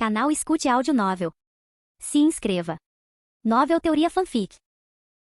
Canal Escute Áudio Novel. Se inscreva. Novel Teoria Fanfic.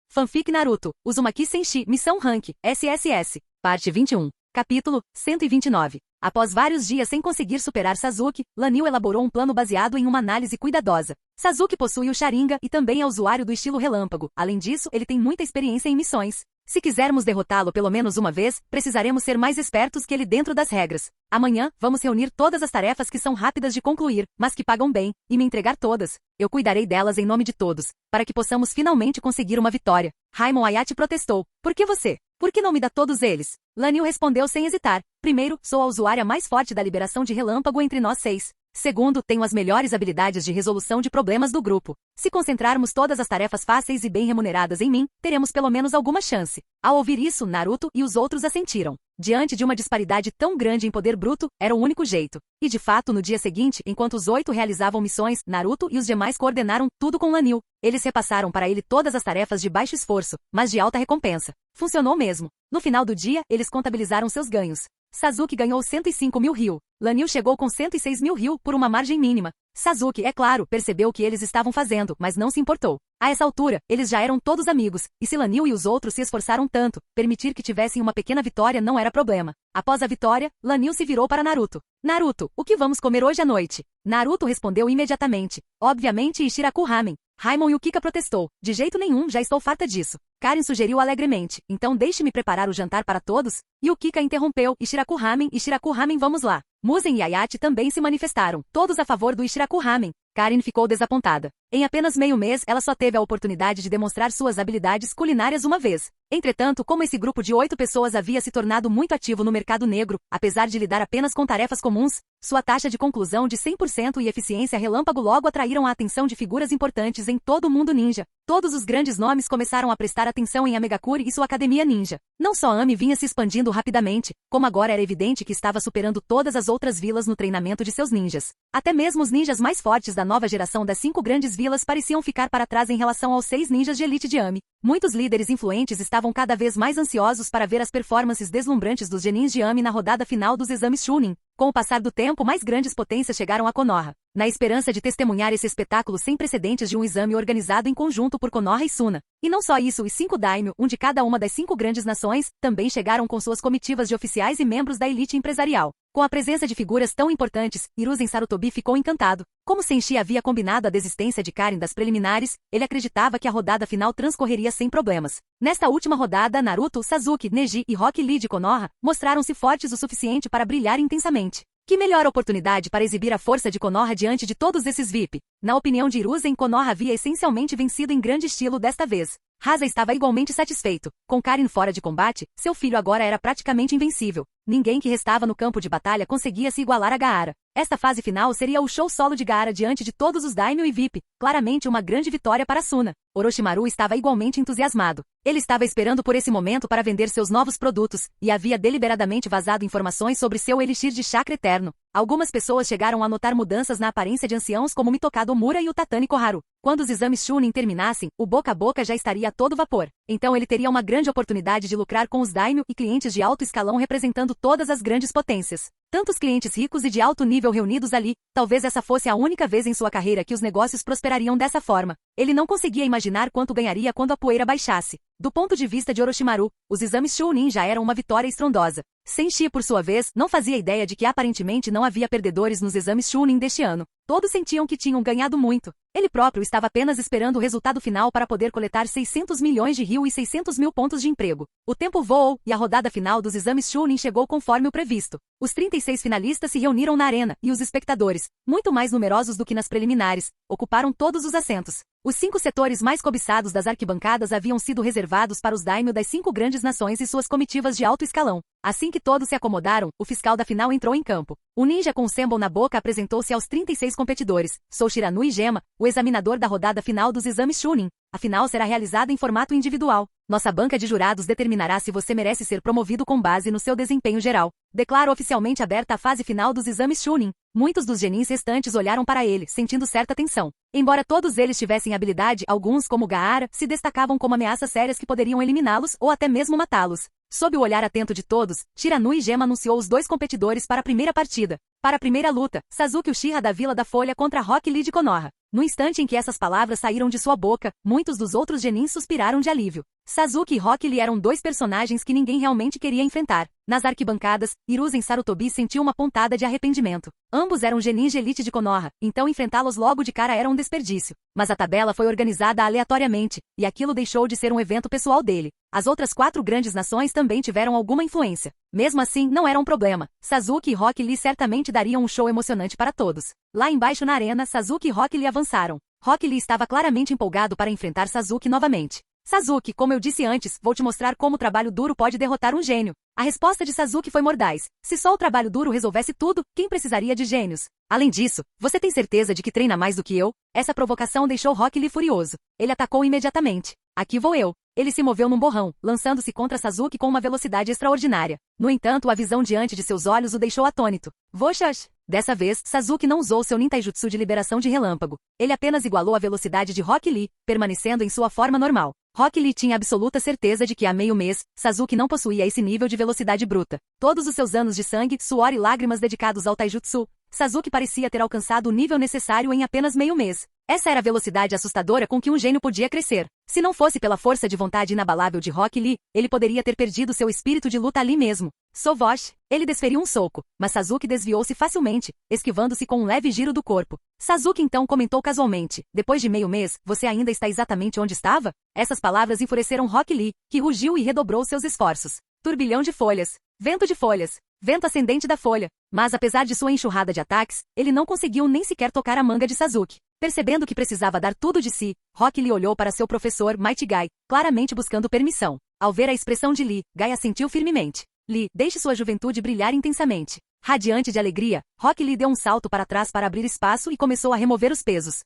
Fanfic Naruto, Uzumaki Senshi, Missão Rank, SSS, Parte 21, Capítulo 129. Após vários dias sem conseguir superar Sasuke, Lanil elaborou um plano baseado em uma análise cuidadosa. Sasuke possui o Sharingan e também é usuário do estilo relâmpago. Além disso, ele tem muita experiência em missões. Se quisermos derrotá-lo pelo menos uma vez, precisaremos ser mais espertos que ele dentro das regras. Amanhã, vamos reunir todas as tarefas que são rápidas de concluir, mas que pagam bem, e me entregar todas. Eu cuidarei delas em nome de todos, para que possamos finalmente conseguir uma vitória. Raimon Ayate protestou. Por que você? Por que não me dá todos eles? Lanil respondeu sem hesitar. Primeiro, sou a usuária mais forte da liberação de relâmpago entre nós 6. Segundo, tenho as melhores habilidades de resolução de problemas do grupo. Se concentrarmos todas as tarefas fáceis e bem remuneradas em mim, teremos pelo menos alguma chance. Ao ouvir isso, Naruto e os outros assentiram. Diante de uma disparidade tão grande em poder bruto, era o único jeito. E de fato, no dia seguinte, enquanto os 8 realizavam missões, Naruto e os demais coordenaram tudo com Lanil. Eles repassaram para ele todas as tarefas de baixo esforço, mas de alta recompensa. Funcionou mesmo. No final do dia, eles contabilizaram seus ganhos. Sasuke ganhou 105 mil ryu. Lanil chegou com 106 mil ryu por uma margem mínima. Sasuke, é claro, percebeu o que eles estavam fazendo, mas não se importou. A essa altura, eles já eram todos amigos, e se Lanil e os outros se esforçaram tanto, permitir que tivessem uma pequena vitória não era problema. Após a vitória, Lanil se virou para Naruto. Naruto, o que vamos comer hoje à noite? Naruto respondeu imediatamente. Obviamente Ichiraku Ramen. Raimon Yukika protestou. De jeito nenhum, já estou farta disso. Karin sugeriu alegremente. Então deixe-me preparar o jantar para todos? Yukika interrompeu. Ichiraku Ramen, vamos lá. Musen e Ayate também se manifestaram, todos a favor do Ichiraku Ramen. Karin ficou desapontada. Em apenas meio mês, ela só teve a oportunidade de demonstrar suas habilidades culinárias uma vez. Entretanto, como esse grupo de 8 pessoas havia se tornado muito ativo no mercado negro, apesar de lidar apenas com tarefas comuns, sua taxa de conclusão de 100% e eficiência relâmpago logo atraíram a atenção de figuras importantes em todo o mundo ninja. Todos os grandes nomes começaram a prestar atenção em Amegakure e sua academia ninja. Não só Ami vinha se expandindo rapidamente, como agora era evidente que estava superando todas as outras vilas no treinamento de seus ninjas. Até mesmo os ninjas mais fortes da nova geração das 5 grandes vilas pareciam ficar para trás em relação aos 6 ninjas de elite de Ami. Muitos líderes influentes estavam cada vez mais ansiosos para ver as performances deslumbrantes dos genins de Ami na rodada final dos exames Chunin. Com o passar do tempo, mais grandes potências chegaram a Konoha, na esperança de testemunhar esse espetáculo sem precedentes de um exame organizado em conjunto por Konoha e Suna. E não só isso, os 5 daimyo, um de cada uma das 5 grandes nações, também chegaram com suas comitivas de oficiais e membros da elite empresarial. Com a presença de figuras tão importantes, Hiruzen Sarutobi ficou encantado. Como Senshi havia combinado a desistência de Karin das preliminares, ele acreditava que a rodada final transcorreria sem problemas. Nesta última rodada, Naruto, Sasuke, Neji e Rock Lee de Konoha mostraram-se fortes o suficiente para brilhar intensamente. Que melhor oportunidade para exibir a força de Konoha diante de todos esses VIP? Na opinião de Hiruzen, Konoha havia essencialmente vencido em grande estilo desta vez. Hasa estava igualmente satisfeito. Com Karin fora de combate, seu filho agora era praticamente invencível. Ninguém que restava no campo de batalha conseguia se igualar a Gaara. Esta fase final seria o show solo de Gaara diante de todos os daimyo e VIP. Claramente uma grande vitória para Suna. Orochimaru estava igualmente entusiasmado. Ele estava esperando por esse momento para vender seus novos produtos, e havia deliberadamente vazado informações sobre seu elixir de chakra eterno. Algumas pessoas chegaram a notar mudanças na aparência de anciãos como Mitokado Omura e o Tatani Koharu. Quando os exames Chunin terminassem, o boca a boca já estaria a todo vapor. Então ele teria uma grande oportunidade de lucrar com os daimyo e clientes de alto escalão representando todas as grandes potências. Tantos clientes ricos e de alto nível reunidos ali, talvez essa fosse a única vez em sua carreira que os negócios prosperariam dessa forma. Ele não conseguia imaginar quanto ganharia quando a poeira baixasse. Do ponto de vista de Orochimaru, os exames Chunin já eram uma vitória estrondosa. Senshi, por sua vez, não fazia ideia de que aparentemente não havia perdedores nos exames Chunin deste ano. Todos sentiam que tinham ganhado muito. Ele próprio estava apenas esperando o resultado final para poder coletar 600 milhões de ryu e 600 mil pontos de emprego. O tempo voou, e a rodada final dos exames Chunin chegou conforme o previsto. Os 36 finalistas se reuniram na arena, e os espectadores, muito mais numerosos do que nas preliminares, ocuparam todos os assentos. Os 5 setores mais cobiçados das arquibancadas haviam sido reservados para os daimyo das 5 grandes nações e suas comitivas de alto escalão. Assim que todos se acomodaram, o fiscal da final entrou em campo. O ninja com o Senbon na boca apresentou-se aos 36 competidores. Sou Shiranu e Gema, o examinador da rodada final dos exames Chunin. A final será realizada em formato individual. Nossa banca de jurados determinará se você merece ser promovido com base no seu desempenho geral. Declaro oficialmente aberta a fase final dos exames Chunin. Muitos dos genins restantes olharam para ele, sentindo certa tensão. Embora todos eles tivessem habilidade, alguns, como Gaara, se destacavam como ameaças sérias que poderiam eliminá-los ou até mesmo matá-los. Sob o olhar atento de todos, Shiranui Gema anunciou os dois competidores para a primeira partida. Para a primeira luta, Sasuke Uchiha da Vila da Folha contra Rock Lee de Konoha. No instante em que essas palavras saíram de sua boca, muitos dos outros genins suspiraram de alívio. Sasuke e Rock Lee eram dois personagens que ninguém realmente queria enfrentar. Nas arquibancadas, Hiruzen Sarutobi sentiu uma pontada de arrependimento. Ambos eram genins de elite de Konoha, então enfrentá-los logo de cara era um desperdício. Mas a tabela foi organizada aleatoriamente, e aquilo deixou de ser um evento pessoal dele. As outras 4 grandes nações também tiveram alguma influência. Mesmo assim, não era um problema. Sasuke e Rock Lee certamente dariam um show emocionante para todos. Lá embaixo na arena, Sasuke e Rock Lee avançaram. Rock Lee estava claramente empolgado para enfrentar Sasuke novamente. Sasuke, como eu disse antes, vou te mostrar como o trabalho duro pode derrotar um gênio. A resposta de Sasuke foi mordaz. Se só o trabalho duro resolvesse tudo, quem precisaria de gênios? Além disso, você tem certeza de que treina mais do que eu? Essa provocação deixou Rock Lee furioso. Ele atacou imediatamente. Aqui vou eu. Ele se moveu num borrão, lançando-se contra Sasuke com uma velocidade extraordinária. No entanto, a visão diante de seus olhos o deixou atônito. Voxash! Dessa vez, Sasuke não usou seu nintaijutsu de liberação de relâmpago. Ele apenas igualou a velocidade de Rock Lee, permanecendo em sua forma normal. Rock Lee tinha absoluta certeza de que há meio mês, Sasuke não possuía esse nível de velocidade bruta. Todos os seus anos de sangue, suor e lágrimas dedicados ao taijutsu, Sasuke parecia ter alcançado o nível necessário em apenas meio mês. Essa era a velocidade assustadora com que um gênio podia crescer. Se não fosse pela força de vontade inabalável de Rock Lee, ele poderia ter perdido seu espírito de luta ali mesmo. Sovosh! Ele desferiu um soco, mas Sasuke desviou-se facilmente, esquivando-se com um leve giro do corpo. Sasuke então comentou casualmente, depois de meio mês, você ainda está exatamente onde estava? Essas palavras enfureceram Rock Lee, que rugiu e redobrou seus esforços. Turbilhão de folhas. Vento de folhas. Vento ascendente da folha. Mas apesar de sua enxurrada de ataques, ele não conseguiu nem sequer tocar a manga de Sasuke. Percebendo que precisava dar tudo de si, Rock Lee olhou para seu professor Might Guy, claramente buscando permissão. Ao ver a expressão de Lee, Guy assentiu firmemente. Lee, deixe sua juventude brilhar intensamente. Radiante de alegria, Rock Lee deu um salto para trás para abrir espaço e começou a remover os pesos.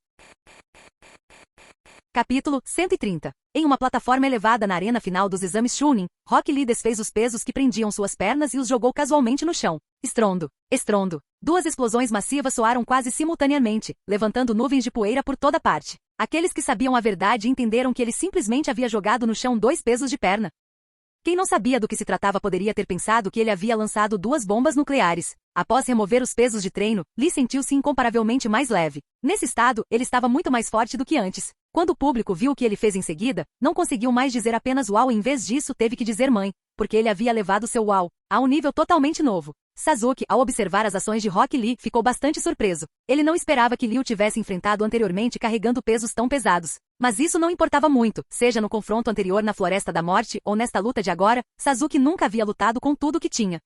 Capítulo 130. Em uma plataforma elevada na arena final dos exames Chunin, Rock Lee desfez os pesos que prendiam suas pernas e os jogou casualmente no chão. Estrondo. Estrondo. 2 explosões massivas soaram quase simultaneamente, levantando nuvens de poeira por toda parte. Aqueles que sabiam a verdade entenderam que ele simplesmente havia jogado no chão 2 pesos de perna. Quem não sabia do que se tratava poderia ter pensado que ele havia lançado 2 bombas nucleares. Após remover os pesos de treino, Lee sentiu-se incomparavelmente mais leve. Nesse estado, ele estava muito mais forte do que antes. Quando o público viu o que ele fez em seguida, não conseguiu mais dizer apenas uau e em vez disso teve que dizer mãe, porque ele havia levado seu uau a um nível totalmente novo. Sasuke, ao observar as ações de Rock Lee, ficou bastante surpreso. Ele não esperava que Lee o tivesse enfrentado anteriormente carregando pesos tão pesados. Mas isso não importava muito, seja no confronto anterior na Floresta da Morte ou nesta luta de agora, Sasuke nunca havia lutado com tudo o que tinha.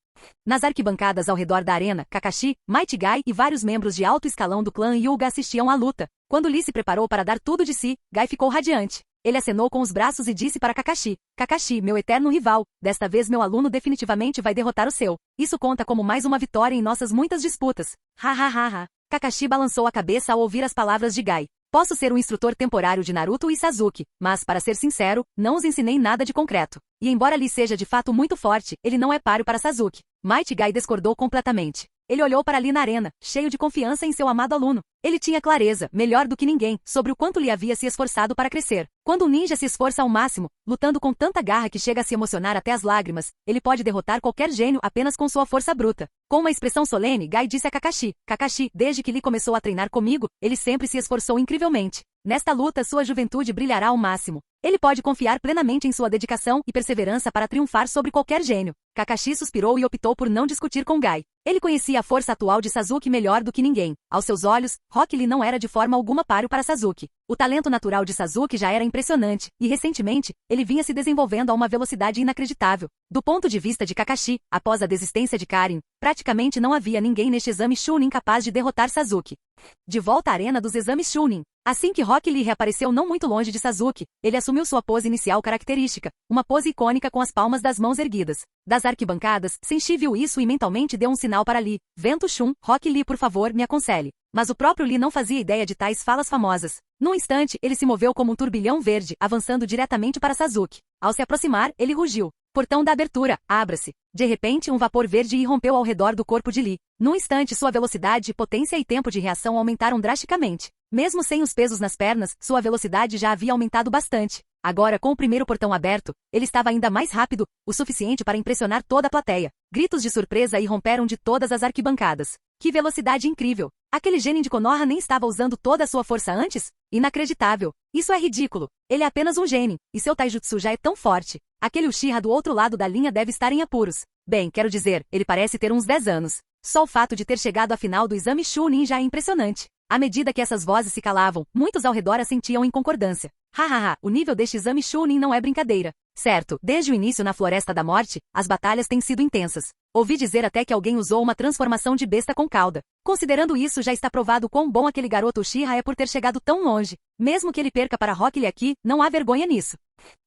Nas arquibancadas ao redor da arena, Kakashi, Might Guy e vários membros de alto escalão do clã Hyuga assistiam à luta. Quando Lee se preparou para dar tudo de si, Guy ficou radiante. Ele acenou com os braços e disse para Kakashi, Kakashi, meu eterno rival, desta vez meu aluno definitivamente vai derrotar o seu. Isso conta como mais uma vitória em nossas muitas disputas. Ha ha ha ha. Kakashi balançou a cabeça ao ouvir as palavras de Guy. Posso ser um instrutor temporário de Naruto e Sasuke, mas, para ser sincero, não os ensinei nada de concreto. E embora Lee seja de fato muito forte, ele não é páreo para Sasuke. Might Guy discordou completamente. Ele olhou para Lee na arena, cheio de confiança em seu amado aluno. Ele tinha clareza, melhor do que ninguém, sobre o quanto Lee havia se esforçado para crescer. Quando um ninja se esforça ao máximo, lutando com tanta garra que chega a se emocionar até as lágrimas, ele pode derrotar qualquer gênio apenas com sua força bruta. Com uma expressão solene, Guy disse a Kakashi, Kakashi, desde que Lee começou a treinar comigo, ele sempre se esforçou incrivelmente. Nesta luta, sua juventude brilhará ao máximo. Ele pode confiar plenamente em sua dedicação e perseverança para triunfar sobre qualquer gênio. Kakashi suspirou e optou por não discutir com Guy. Ele conhecia a força atual de Sasuke melhor do que ninguém. Aos seus olhos, Rock Lee não era de forma alguma páreo para Sasuke. O talento natural de Sasuke já era impressionante, e recentemente, ele vinha se desenvolvendo a uma velocidade inacreditável. Do ponto de vista de Kakashi, após a desistência de Karin, praticamente não havia ninguém neste exame Chunin capaz de derrotar Sasuke. De volta à arena dos exames Chunin. Assim que Rock Lee reapareceu não muito longe de Sasuke, ele assumiu sua pose inicial característica, uma pose icônica com as palmas das mãos erguidas. Das arquibancadas, Senshi viu isso e mentalmente deu um sinal para Lee. Vento Shun, Rock Lee, por favor, me aconselhe. Mas o próprio Lee não fazia ideia de tais falas famosas. Num instante, ele se moveu como um turbilhão verde, avançando diretamente para Sasuke. Ao se aproximar, ele rugiu. Portão da abertura, abra-se. De repente, um vapor verde irrompeu ao redor do corpo de Lee. Num instante, sua velocidade, potência e tempo de reação aumentaram drasticamente. Mesmo sem os pesos nas pernas, sua velocidade já havia aumentado bastante. Agora, com o primeiro portão aberto, ele estava ainda mais rápido, o suficiente para impressionar toda a plateia. Gritos de surpresa irromperam de todas as arquibancadas. Que velocidade incrível! Aquele gênio de Konoha nem estava usando toda a sua força antes? Inacreditável! Isso é ridículo! Ele é apenas um gênio, e seu taijutsu já é tão forte. Aquele Uchiha do outro lado da linha deve estar em apuros. Bem, quero dizer, ele parece ter uns 10 anos. Só o fato de ter chegado à final do exame Chunin já é impressionante. À medida que essas vozes se calavam, muitos ao redor assentiam em concordância. Hahaha, o nível deste exame Chunin não é brincadeira. Certo, desde o início na Floresta da Morte, as batalhas têm sido intensas. Ouvi dizer até que alguém usou uma transformação de besta com cauda. Considerando isso, já está provado quão bom aquele garoto Uchiha é por ter chegado tão longe. Mesmo que ele perca para Rock Lee aqui, não há vergonha nisso.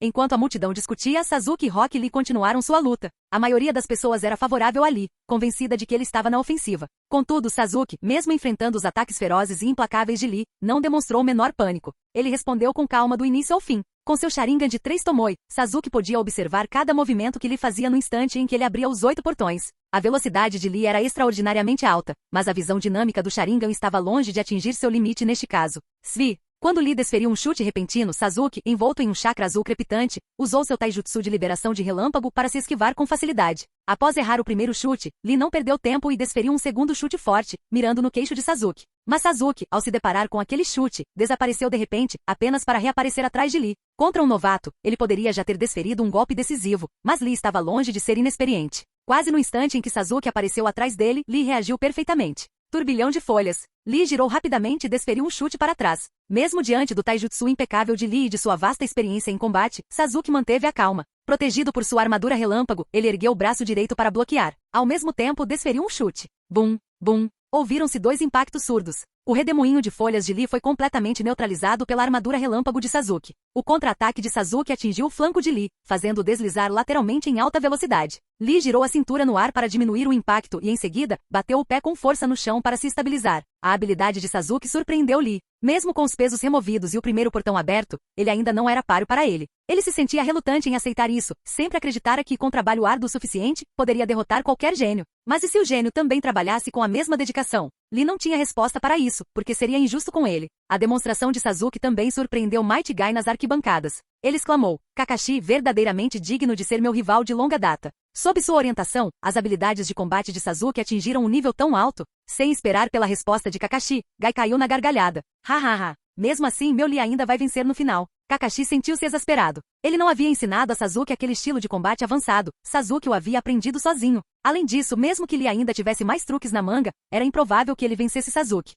Enquanto a multidão discutia, Sasuke e Rock Lee continuaram sua luta. A maioria das pessoas era favorável a Lee, convencida de que ele estava na ofensiva. Contudo, Sasuke, mesmo enfrentando os ataques ferozes e implacáveis de Lee, não demonstrou o menor pânico. Ele respondeu com calma do início ao fim. Com seu Sharingan de 3 Tomoe, Sasuke podia observar cada movimento que Lee fazia no instante em que ele abria os 8 portões. A velocidade de Lee era extraordinariamente alta, mas a visão dinâmica do Sharingan estava longe de atingir seu limite neste caso. Svi. Quando Lee desferiu um chute repentino, Sasuke, envolto em um chakra azul crepitante, usou seu taijutsu de liberação de relâmpago para se esquivar com facilidade. Após errar o primeiro chute, Lee não perdeu tempo e desferiu um segundo chute forte, mirando no queixo de Sasuke. Mas Sasuke, ao se deparar com aquele chute, desapareceu de repente, apenas para reaparecer atrás de Lee. Contra um novato, ele poderia já ter desferido um golpe decisivo, mas Lee estava longe de ser inexperiente. Quase no instante em que Sasuke apareceu atrás dele, Lee reagiu perfeitamente. Turbilhão de folhas. Lee girou rapidamente e desferiu um chute para trás. Mesmo diante do taijutsu impecável de Lee e de sua vasta experiência em combate, Sasuke manteve a calma. Protegido por sua armadura relâmpago, ele ergueu o braço direito para bloquear. Ao mesmo tempo, desferiu um chute. Bum, bum. Ouviram-se 2 impactos surdos. O redemoinho de folhas de Lee foi completamente neutralizado pela armadura relâmpago de Sasuke. O contra-ataque de Sasuke atingiu o flanco de Lee, fazendo-o deslizar lateralmente em alta velocidade. Lee girou a cintura no ar para diminuir o impacto e, em seguida, bateu o pé com força no chão para se estabilizar. A habilidade de Sasuke surpreendeu Lee. Mesmo com os pesos removidos e o primeiro portão aberto, ele ainda não era páreo para ele. Ele se sentia relutante em aceitar isso, sempre acreditara que, com trabalho árduo o suficiente, poderia derrotar qualquer gênio. Mas e se o gênio também trabalhasse com a mesma dedicação? Lee não tinha resposta para isso, porque seria injusto com ele. A demonstração de Sasuke também surpreendeu Might Guy nas arquibancadas. Ele exclamou: Kakashi, verdadeiramente digno de ser meu rival de longa data. Sob sua orientação, as habilidades de combate de Sasuke atingiram um nível tão alto. Sem esperar pela resposta de Kakashi, Guy caiu na gargalhada. Hahaha. Mesmo assim, meu Lee ainda vai vencer no final. Kakashi sentiu-se exasperado. Ele não havia ensinado a Sasuke aquele estilo de combate avançado. Sasuke o havia aprendido sozinho. Além disso, mesmo que Lee ainda tivesse mais truques na manga, era improvável que ele vencesse Sasuke.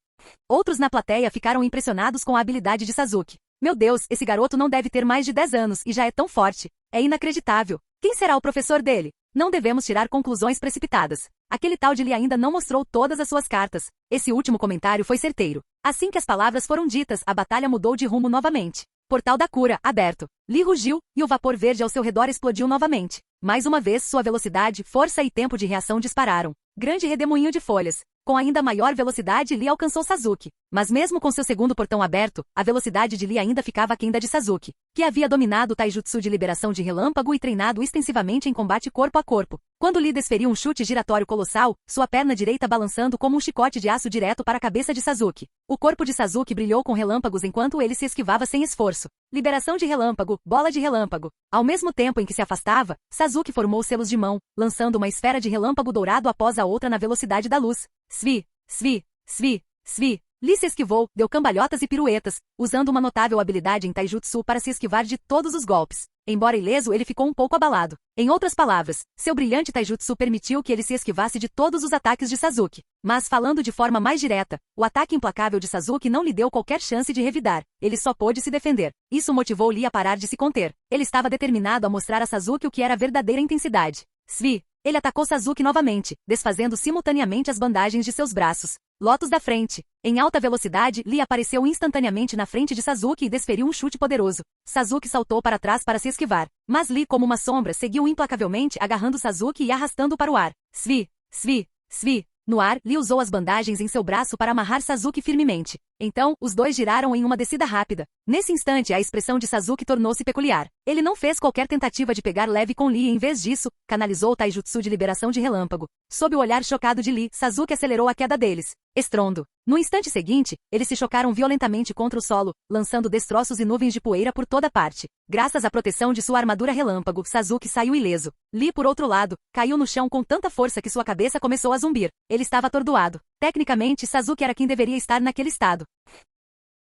Outros na plateia ficaram impressionados com a habilidade de Sasuke. Meu Deus, esse garoto não deve ter mais de 10 anos e já é tão forte. É inacreditável. Quem será o professor dele? Não devemos tirar conclusões precipitadas. Aquele tal de Lee ainda não mostrou todas as suas cartas. Esse último comentário foi certeiro. Assim que as palavras foram ditas, a batalha mudou de rumo novamente. Portal da cura, aberto. Lee rugiu, e o vapor verde ao seu redor explodiu novamente. Mais uma vez, sua velocidade, força e tempo de reação dispararam. Grande redemoinho de folhas. Com ainda maior velocidade, Lee alcançou Sasuke. Mas mesmo com seu segundo portão aberto, a velocidade de Lee ainda ficava aquém da de Sasuke, que havia dominado o taijutsu de liberação de relâmpago e treinado extensivamente em combate corpo a corpo. Quando Lee desferiu um chute giratório colossal, sua perna direita balançando como um chicote de aço direto para a cabeça de Sasuke. O corpo de Sasuke brilhou com relâmpagos enquanto ele se esquivava sem esforço. Liberação de relâmpago, bola de relâmpago. Ao mesmo tempo em que se afastava, Sasuke formou selos de mão, lançando uma esfera de relâmpago dourado após a outra na velocidade da luz. Svi, svi, svi, svi. Lee se esquivou, deu cambalhotas e piruetas, usando uma notável habilidade em taijutsu para se esquivar de todos os golpes. Embora ileso, ele ficou um pouco abalado. Em outras palavras, seu brilhante taijutsu permitiu que ele se esquivasse de todos os ataques de Sasuke. Mas falando de forma mais direta, o ataque implacável de Sasuke não lhe deu qualquer chance de revidar. Ele só pôde se defender. Isso motivou Lee a parar de se conter. Ele estava determinado a mostrar a Sasuke o que era verdadeira intensidade. Svi. Ele atacou Sasuke novamente, desfazendo simultaneamente as bandagens de seus braços. Lotus da frente. Em alta velocidade, Lee apareceu instantaneamente na frente de Sasuke e desferiu um chute poderoso. Sasuke saltou para trás para se esquivar. Mas Lee, como uma sombra, seguiu implacavelmente agarrando Sasuke e arrastando para o ar. Svi, svi, svi. No ar, Lee usou as bandagens em seu braço para amarrar Sasuke firmemente. Então, os dois giraram em uma descida rápida. Nesse instante, a expressão de Sasuke tornou-se peculiar. Ele não fez qualquer tentativa de pegar leve com Lee e, em vez disso, canalizou o taijutsu de liberação de relâmpago. Sob o olhar chocado de Lee, Sasuke acelerou a queda deles. Estrondo. No instante seguinte, eles se chocaram violentamente contra o solo, lançando destroços e nuvens de poeira por toda parte. Graças à proteção de sua armadura relâmpago, Sasuke saiu ileso. Lee, por outro lado, caiu no chão com tanta força que sua cabeça começou a zumbir. Ele estava atordoado. Tecnicamente, Sasuke era quem deveria estar naquele estado.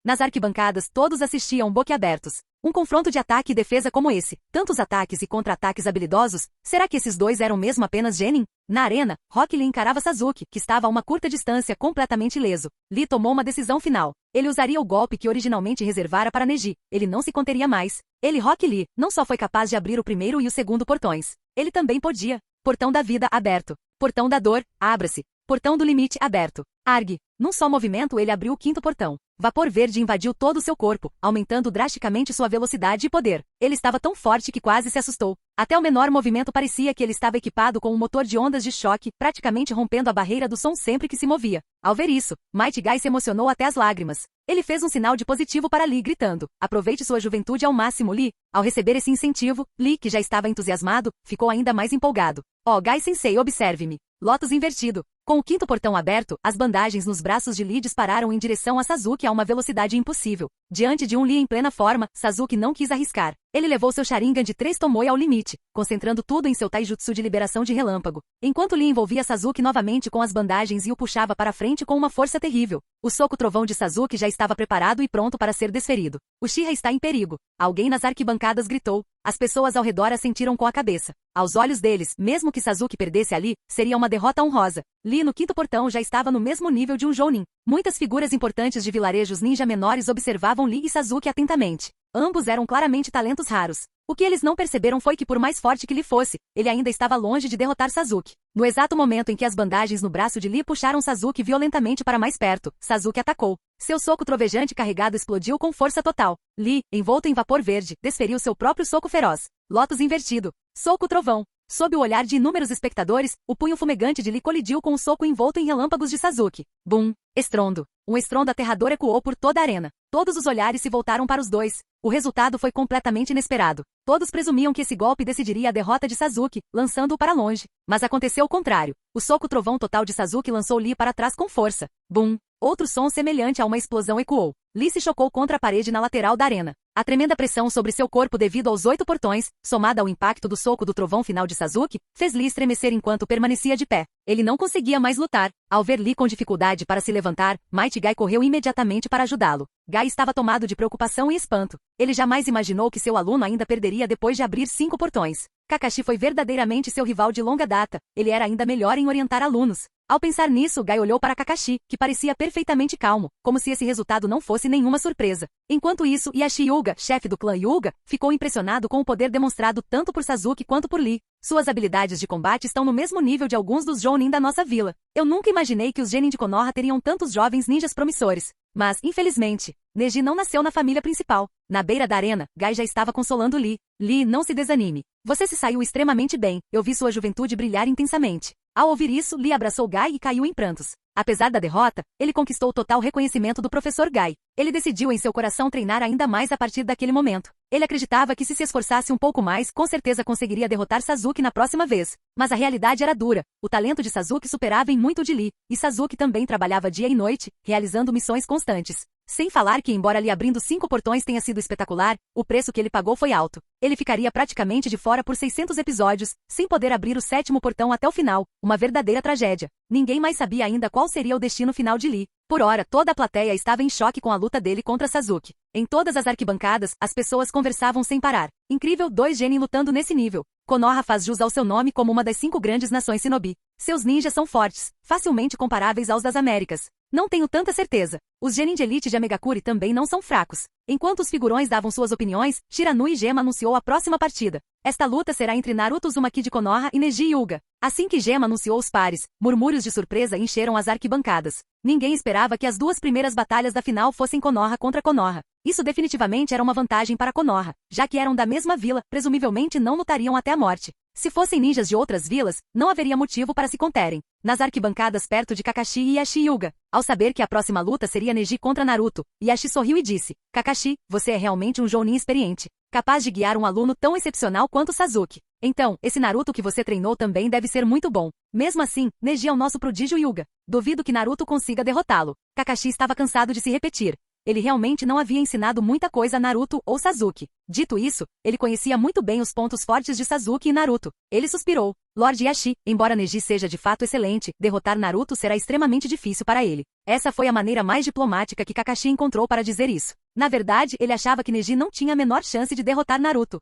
Nas arquibancadas, todos assistiam boquiabertos. Um confronto de ataque e defesa como esse, tantos ataques e contra-ataques habilidosos, será que esses dois eram mesmo apenas genin? Na arena, Rock Lee encarava Sasuke, que estava a uma curta distância completamente ileso. Lee tomou uma decisão final. Ele usaria o golpe que originalmente reservara para Neji. Ele não se conteria mais. Ele, Rock Lee, não só foi capaz de abrir o primeiro e o segundo portões. Ele também podia. Portão da vida aberto. Portão da dor, abra-se. Portão do limite aberto. Argue. Num só movimento ele abriu o quinto portão. Vapor verde invadiu todo o seu corpo, aumentando drasticamente sua velocidade e poder. Ele estava tão forte que quase se assustou. Até o menor movimento parecia que ele estava equipado com um motor de ondas de choque, praticamente rompendo a barreira do som sempre que se movia. Ao ver isso, Might Guy se emocionou até as lágrimas. Ele fez um sinal de positivo para Lee, gritando: aproveite sua juventude ao máximo, Lee. Ao receber esse incentivo, Lee, que já estava entusiasmado, ficou ainda mais empolgado. Oh, Guy-sensei, observe-me. Lotus invertido. Com o quinto portão aberto, as bandagens nos braços de Lee dispararam em direção a Sasuke a uma velocidade impossível. Diante de um Lee em plena forma, Sasuke não quis arriscar. Ele levou seu Sharingan de 3 Tomoe ao limite, concentrando tudo em seu taijutsu de liberação de relâmpago. Enquanto Lee envolvia Sasuke novamente com as bandagens e o puxava para frente com uma força terrível. O soco trovão de Sasuke já estava preparado e pronto para ser desferido. Uchiha está em perigo. Alguém nas arquibancadas gritou. As pessoas ao redor assentiram com a cabeça. Aos olhos deles, mesmo que Sasuke perdesse ali, seria uma derrota honrosa. Lee no quinto portão já estava no mesmo nível de um Jounin. Muitas figuras importantes de vilarejos ninja menores observavam Lee e Sasuke atentamente. Ambos eram claramente talentos raros. O que eles não perceberam foi que por mais forte que Lee fosse, ele ainda estava longe de derrotar Sasuke. No exato momento em que as bandagens no braço de Lee puxaram Sasuke violentamente para mais perto, Sasuke atacou. Seu soco trovejante carregado explodiu com força total. Lee, envolto em vapor verde, desferiu seu próprio soco feroz. Lotus invertido. Soco trovão. Sob o olhar de inúmeros espectadores, o punho fumegante de Lee colidiu com o soco envolto em relâmpagos de Sasuke. Bum! Estrondo. Um estrondo aterrador ecoou por toda a arena. Todos os olhares se voltaram para os dois. O resultado foi completamente inesperado. Todos presumiam que esse golpe decidiria a derrota de Sasuke, lançando-o para longe. Mas aconteceu o contrário. O soco trovão total de Sasuke lançou Lee para trás com força. Bum! Outro som semelhante a uma explosão ecoou. Lee se chocou contra a parede na lateral da arena. A tremenda pressão sobre seu corpo devido aos 8 portões, somada ao impacto do soco do trovão final de Sasuke, fez Lee estremecer enquanto permanecia de pé. Ele não conseguia mais lutar. Ao ver Lee com dificuldade para se levantar, Might Guy correu imediatamente para ajudá-lo. Guy estava tomado de preocupação e espanto. Ele jamais imaginou que seu aluno ainda perderia depois de abrir 5 portões. Kakashi foi verdadeiramente seu rival de longa data. Ele era ainda melhor em orientar alunos. Ao pensar nisso, Guy olhou para Kakashi, que parecia perfeitamente calmo, como se esse resultado não fosse nenhuma surpresa. Enquanto isso, Ieyashi Hyuga, chefe do clã Hyuga, ficou impressionado com o poder demonstrado tanto por Sasuke quanto por Lee. Suas habilidades de combate estão no mesmo nível de alguns dos Jounin da nossa vila. Eu nunca imaginei que os genin de Konoha teriam tantos jovens ninjas promissores. Mas, infelizmente, Neji não nasceu na família principal. Na beira da arena, Guy já estava consolando Lee. Lee, não se desanime. Você se saiu extremamente bem. Eu vi sua juventude brilhar intensamente. Ao ouvir isso, Lee abraçou Guy e caiu em prantos. Apesar da derrota, ele conquistou o total reconhecimento do professor Guy. Ele decidiu em seu coração treinar ainda mais a partir daquele momento. Ele acreditava que se esforçasse um pouco mais, com certeza conseguiria derrotar Sasuke na próxima vez. Mas a realidade era dura. O talento de Sasuke superava em muito o de Lee, e Sasuke também trabalhava dia e noite, realizando missões constantes. Sem falar que, embora Lee abrindo 5 portões tenha sido espetacular, o preço que ele pagou foi alto. Ele ficaria praticamente de fora por 600 episódios, sem poder abrir o 7º portão até o final, uma verdadeira tragédia. Ninguém mais sabia ainda qual seria o destino final de Lee. Por ora, toda a plateia estava em choque com a luta dele contra Sasuke. Em todas as arquibancadas, as pessoas conversavam sem parar. Incrível, 2 genin lutando nesse nível. Konoha faz jus ao seu nome como uma das 5 grandes nações shinobi. Seus ninjas são fortes, facilmente comparáveis aos das Américas. Não tenho tanta certeza. Os genin de elite de Amegakuri também não são fracos. Enquanto os figurões davam suas opiniões, Shiranui Gema anunciou a próxima partida. Esta luta será entre Naruto Uzumaki de Konoha e Neji Hyuga. Assim que Gema anunciou os pares, murmúrios de surpresa encheram as arquibancadas. Ninguém esperava que as 2 primeiras batalhas da final fossem Konoha contra Konoha. Isso definitivamente era uma vantagem para Konoha, já que eram da mesma vila, presumivelmente não lutariam até a morte. Se fossem ninjas de outras vilas, não haveria motivo para se conterem. Nas arquibancadas perto de Kakashi e Ieyashi Hyuga, ao saber que a próxima luta seria Neji contra Naruto, Ieyashi sorriu e disse: Kakashi, você é realmente um Jounin experiente, capaz de guiar um aluno tão excepcional quanto Sasuke. Então, esse Naruto que você treinou também deve ser muito bom. Mesmo assim, Neji é o nosso prodígio Hyuga. Duvido que Naruto consiga derrotá-lo. Kakashi estava cansado de se repetir. Ele realmente não havia ensinado muita coisa a Naruto ou Sasuke. Dito isso, ele conhecia muito bem os pontos fortes de Sasuke e Naruto. Ele suspirou. Lord Yashi, embora Neji seja de fato excelente, derrotar Naruto será extremamente difícil para ele. Essa foi a maneira mais diplomática que Kakashi encontrou para dizer isso. Na verdade, ele achava que Neji não tinha a menor chance de derrotar Naruto.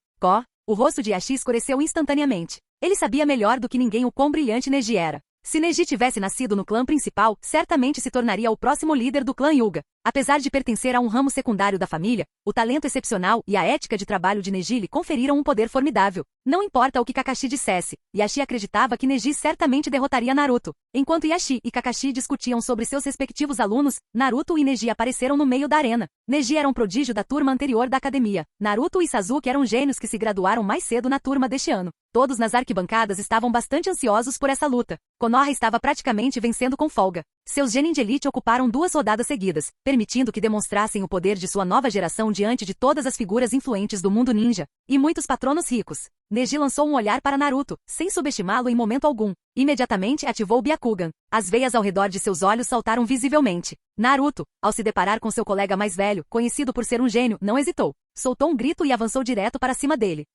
O rosto de Yashi escureceu instantaneamente. Ele sabia melhor do que ninguém o quão brilhante Neji era. Se Neji tivesse nascido no clã principal, certamente se tornaria o próximo líder do clã Hyuga. Apesar de pertencer a um ramo secundário da família, o talento excepcional e a ética de trabalho de Neji lhe conferiram um poder formidável. Não importa o que Kakashi dissesse, Yashi acreditava que Neji certamente derrotaria Naruto. Enquanto Yashi e Kakashi discutiam sobre seus respectivos alunos, Naruto e Neji apareceram no meio da arena. Neji era um prodígio da turma anterior da academia. Naruto e Sasuke eram gênios que se graduaram mais cedo na turma deste ano. Todos nas arquibancadas estavam bastante ansiosos por essa luta. Konoha estava praticamente vencendo com folga. Seus genin de elite ocuparam 2 rodadas seguidas, permitindo que demonstrassem o poder de sua nova geração diante de todas as figuras influentes do mundo ninja, e muitos patronos ricos. Neji lançou um olhar para Naruto, sem subestimá-lo em momento algum. Imediatamente ativou o Byakugan. As veias ao redor de seus olhos saltaram visivelmente. Naruto, ao se deparar com seu colega mais velho, conhecido por ser um gênio, não hesitou. Soltou um grito e avançou direto para cima dele.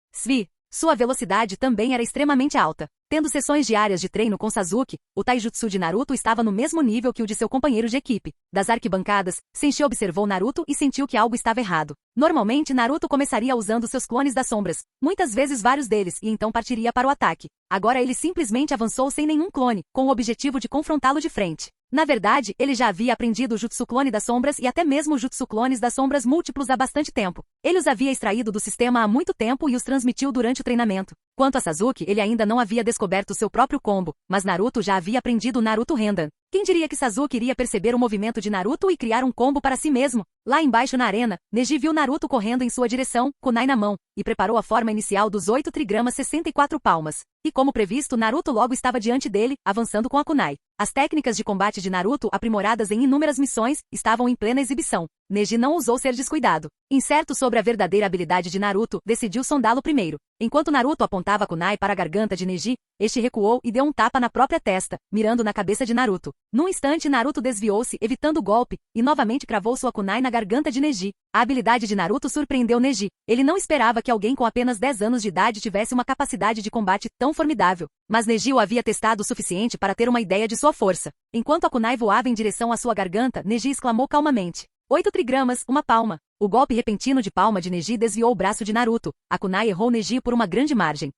Sua velocidade também era extremamente alta. Tendo sessões diárias de treino com Sasuke, o taijutsu de Naruto estava no mesmo nível que o de seu companheiro de equipe. Das arquibancadas, Senshi observou Naruto e sentiu que algo estava errado. Normalmente Naruto começaria usando seus clones das sombras, muitas vezes vários deles, e então partiria para o ataque. Agora ele simplesmente avançou sem nenhum clone, com o objetivo de confrontá-lo de frente. Na verdade, ele já havia aprendido o Jutsu Clone das Sombras e até mesmo o Jutsu Clones das Sombras múltiplos há bastante tempo. Ele os havia extraído do sistema há muito tempo e os transmitiu durante o treinamento. Quanto a Sasuke, ele ainda não havia descoberto seu próprio combo, mas Naruto já havia aprendido o Naruto Rendan. Quem diria que Sasuke iria perceber o movimento de Naruto e criar um combo para si mesmo? Lá embaixo na arena, Neji viu Naruto correndo em sua direção, kunai na mão, e preparou a forma inicial dos 8 trigramas 64 palmas. E como previsto, Naruto logo estava diante dele, avançando com a kunai. As técnicas de combate de Naruto, aprimoradas em inúmeras missões, estavam em plena exibição. Neji não ousou ser descuidado. Incerto sobre a verdadeira habilidade de Naruto, decidiu sondá-lo primeiro. Enquanto Naruto apontava a kunai para a garganta de Neji, este recuou e deu um tapa na própria testa, mirando na cabeça de Naruto. Num instante Naruto desviou-se, evitando o golpe, e novamente cravou sua kunai na garganta de Neji. A habilidade de Naruto surpreendeu Neji. Ele não esperava que alguém com apenas 10 anos de idade tivesse uma capacidade de combate tão formidável. Mas Neji o havia testado o suficiente para ter uma ideia de sua força. Enquanto a kunai voava em direção à sua garganta, Neji exclamou calmamente. 8 trigramas, uma palma. O golpe repentino de palma de Neji desviou o braço de Naruto. A kunai errou Neji por uma grande margem.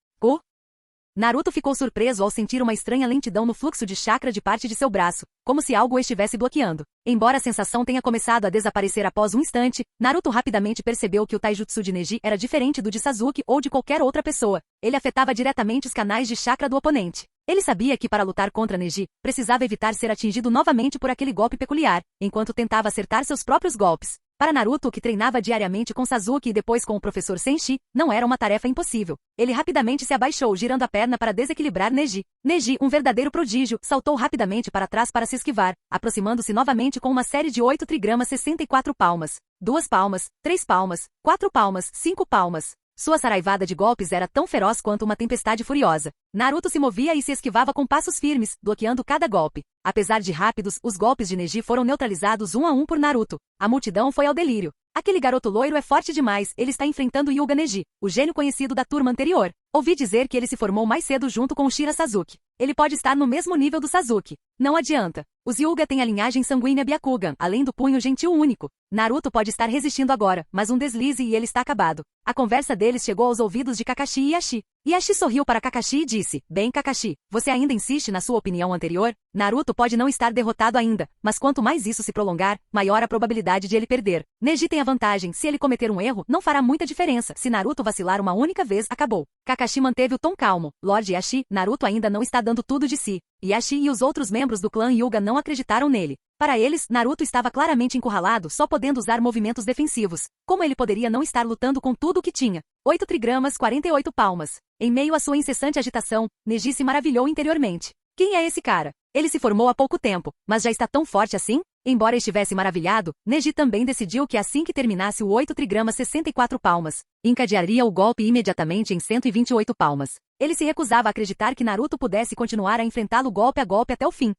Naruto ficou surpreso ao sentir uma estranha lentidão no fluxo de chakra de parte de seu braço, como se algo o estivesse bloqueando. Embora a sensação tenha começado a desaparecer após um instante, Naruto rapidamente percebeu que o taijutsu de Neji era diferente do de Sasuke ou de qualquer outra pessoa. Ele afetava diretamente os canais de chakra do oponente. Ele sabia que para lutar contra Neji, precisava evitar ser atingido novamente por aquele golpe peculiar, enquanto tentava acertar seus próprios golpes. Para Naruto, que treinava diariamente com Sasuke e depois com o professor Senshi, não era uma tarefa impossível. Ele rapidamente se abaixou, girando a perna para desequilibrar Neji. Neji, um verdadeiro prodígio, saltou rapidamente para trás para se esquivar, aproximando-se novamente com uma série de 8 trigramas 64 palmas. 2 palmas, 3 palmas, 4 palmas, 5 palmas. Sua saraivada de golpes era tão feroz quanto uma tempestade furiosa. Naruto se movia e se esquivava com passos firmes, bloqueando cada golpe. Apesar de rápidos, os golpes de Neji foram neutralizados um a um por Naruto. A multidão foi ao delírio. Aquele garoto loiro é forte demais, ele está enfrentando Hyuga Neji, o gênio conhecido da turma anterior. Ouvi dizer que ele se formou mais cedo junto com o Shira Sasuke. Ele pode estar no mesmo nível do Sasuke. Não adianta. Os Hyuga têm a linhagem sanguínea Byakugan, além do punho gentil único. Naruto pode estar resistindo agora, mas um deslize e ele está acabado. A conversa deles chegou aos ouvidos de Kakashi e Yashi. Yashi sorriu para Kakashi e disse, bem Kakashi, você ainda insiste na sua opinião anterior? Naruto pode não estar derrotado ainda, mas quanto mais isso se prolongar, maior a probabilidade de ele perder. Neji tem a vantagem, se ele cometer um erro, não fará muita diferença. Se Naruto vacilar uma única vez, acabou. Kakashi manteve o tom calmo. Lord Yashi, Naruto ainda não está dando tudo de si. Yashi e os outros membros do clã Hyuga não acreditaram nele. Para eles, Naruto estava claramente encurralado, só podendo usar movimentos defensivos. Como ele poderia não estar lutando com tudo o que tinha? 8 trigramas 48 palmas. Em meio à sua incessante agitação, Neji se maravilhou interiormente. Quem é esse cara? Ele se formou há pouco tempo, mas já está tão forte assim? Embora estivesse maravilhado, Neji também decidiu que assim que terminasse o 8 trigramas 64 palmas, encadearia o golpe imediatamente em 128 palmas. Ele se recusava a acreditar que Naruto pudesse continuar a enfrentá-lo golpe a golpe até o fim.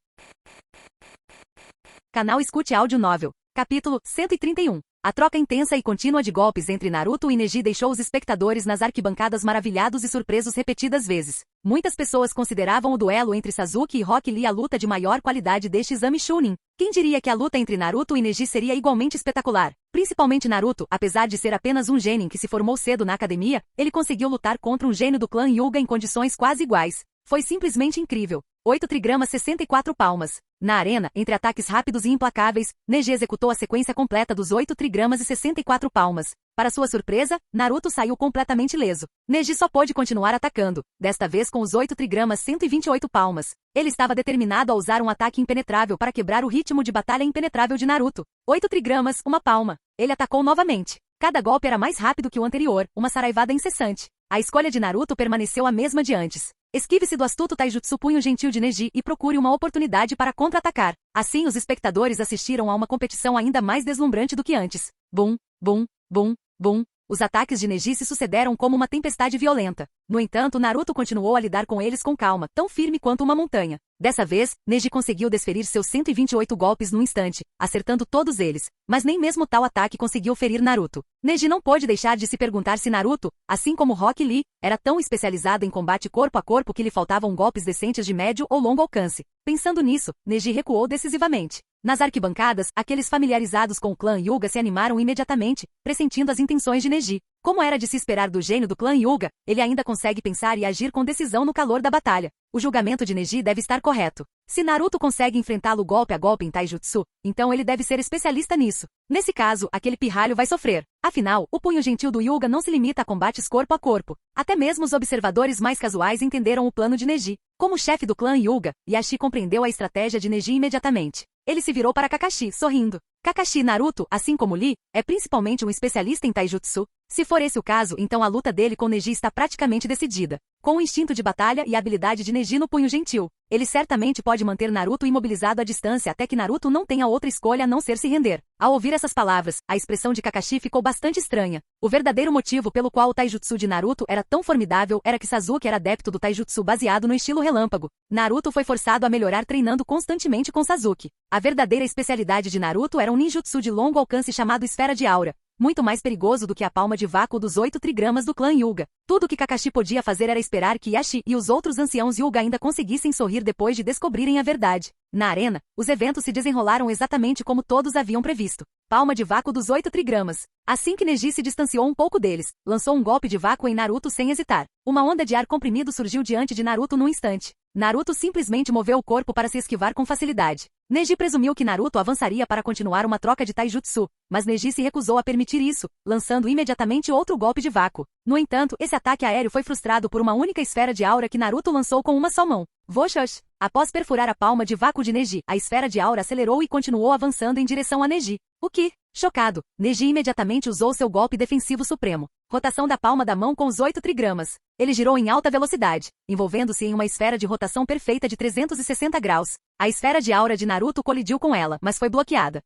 Canal Escute Áudio Novel. Capítulo 131. A troca intensa e contínua de golpes entre Naruto e Neji deixou os espectadores nas arquibancadas maravilhados e surpresos repetidas vezes. Muitas pessoas consideravam o duelo entre Sasuke e Rock Lee a luta de maior qualidade deste exame Chunin. Quem diria que a luta entre Naruto e Neji seria igualmente espetacular? Principalmente Naruto, apesar de ser apenas um genin que se formou cedo na academia, ele conseguiu lutar contra um gênio do clã Hyuga em condições quase iguais. Foi simplesmente incrível. 8 trigramas 64 palmas. Na arena, entre ataques rápidos e implacáveis, Neji executou a sequência completa dos 8 trigramas e 64 palmas. Para sua surpresa, Naruto saiu completamente ileso. Neji só pôde continuar atacando, desta vez com os 8 trigramas 128 palmas. Ele estava determinado a usar um ataque impenetrável para quebrar o ritmo de batalha impenetrável de Naruto. 8 trigramas, uma palma. Ele atacou novamente. Cada golpe era mais rápido que o anterior, uma saraivada incessante. A escolha de Naruto permaneceu a mesma de antes. Esquive-se do astuto taijutsu punho gentil de Neji e procure uma oportunidade para contra-atacar. Assim os espectadores assistiram a uma competição ainda mais deslumbrante do que antes. Bum, bum, bum, bum. Os ataques de Neji se sucederam como uma tempestade violenta. No entanto, Naruto continuou a lidar com eles com calma, tão firme quanto uma montanha. Dessa vez, Neji conseguiu desferir seus 128 golpes num instante, acertando todos eles. Mas nem mesmo tal ataque conseguiu ferir Naruto. Neji não pôde deixar de se perguntar se Naruto, assim como Rock Lee, era tão especializado em combate corpo a corpo que lhe faltavam golpes decentes de médio ou longo alcance. Pensando nisso, Neji recuou decisivamente. Nas arquibancadas, aqueles familiarizados com o clã Hyuga se animaram imediatamente, pressentindo as intenções de Neji. Como era de se esperar do gênio do clã Hyuga, ele ainda consegue pensar e agir com decisão no calor da batalha. O julgamento de Neji deve estar correto. Se Naruto consegue enfrentá-lo golpe a golpe em taijutsu, então ele deve ser especialista nisso. Nesse caso, aquele pirralho vai sofrer. Afinal, o punho gentil do Hyuga não se limita a combates corpo a corpo. Até mesmo os observadores mais casuais entenderam o plano de Neji. Como chefe do clã Hyuga, Yashi compreendeu a estratégia de Neji imediatamente. Ele se virou para Kakashi, sorrindo. Kakashi Naruto, assim como Lee, é principalmente um especialista em taijutsu. Se for esse o caso, então a luta dele com Neji está praticamente decidida. Com o instinto de batalha e a habilidade de Neji no punho gentil, ele certamente pode manter Naruto imobilizado à distância até que Naruto não tenha outra escolha a não ser se render. Ao ouvir essas palavras, a expressão de Kakashi ficou bastante estranha. O verdadeiro motivo pelo qual o taijutsu de Naruto era tão formidável era que Sasuke era adepto do taijutsu baseado no estilo relâmpago. Naruto foi forçado a melhorar treinando constantemente com Sasuke. A verdadeira especialidade de Naruto era um ninjutsu de longo alcance chamado Esfera de Aura, muito mais perigoso do que a palma de vácuo dos 8 trigramas do clã Hyuga. Tudo o que Kakashi podia fazer era esperar que Yashi e os outros anciãos Hyuga ainda conseguissem sorrir depois de descobrirem a verdade. Na arena, os eventos se desenrolaram exatamente como todos haviam previsto. Palma de vácuo dos 8 trigramas. Assim que Neji se distanciou um pouco deles, lançou um golpe de vácuo em Naruto sem hesitar. Uma onda de ar comprimido surgiu diante de Naruto num instante. Naruto simplesmente moveu o corpo para se esquivar com facilidade. Neji presumiu que Naruto avançaria para continuar uma troca de taijutsu, mas Neji se recusou a permitir isso, lançando imediatamente outro golpe de vácuo. No entanto, esse ataque aéreo foi frustrado por uma única esfera de aura que Naruto lançou com uma só mão. Voxox! Após perfurar a palma de vácuo de Neji, a esfera de aura acelerou e continuou avançando em direção a Neji. O que? Chocado, Neji imediatamente usou seu golpe defensivo supremo. Rotação da palma da mão com os 8 trigramas. Ele girou em alta velocidade, envolvendo-se em uma esfera de rotação perfeita de 360 graus. A esfera de aura de Naruto colidiu com ela, mas foi bloqueada.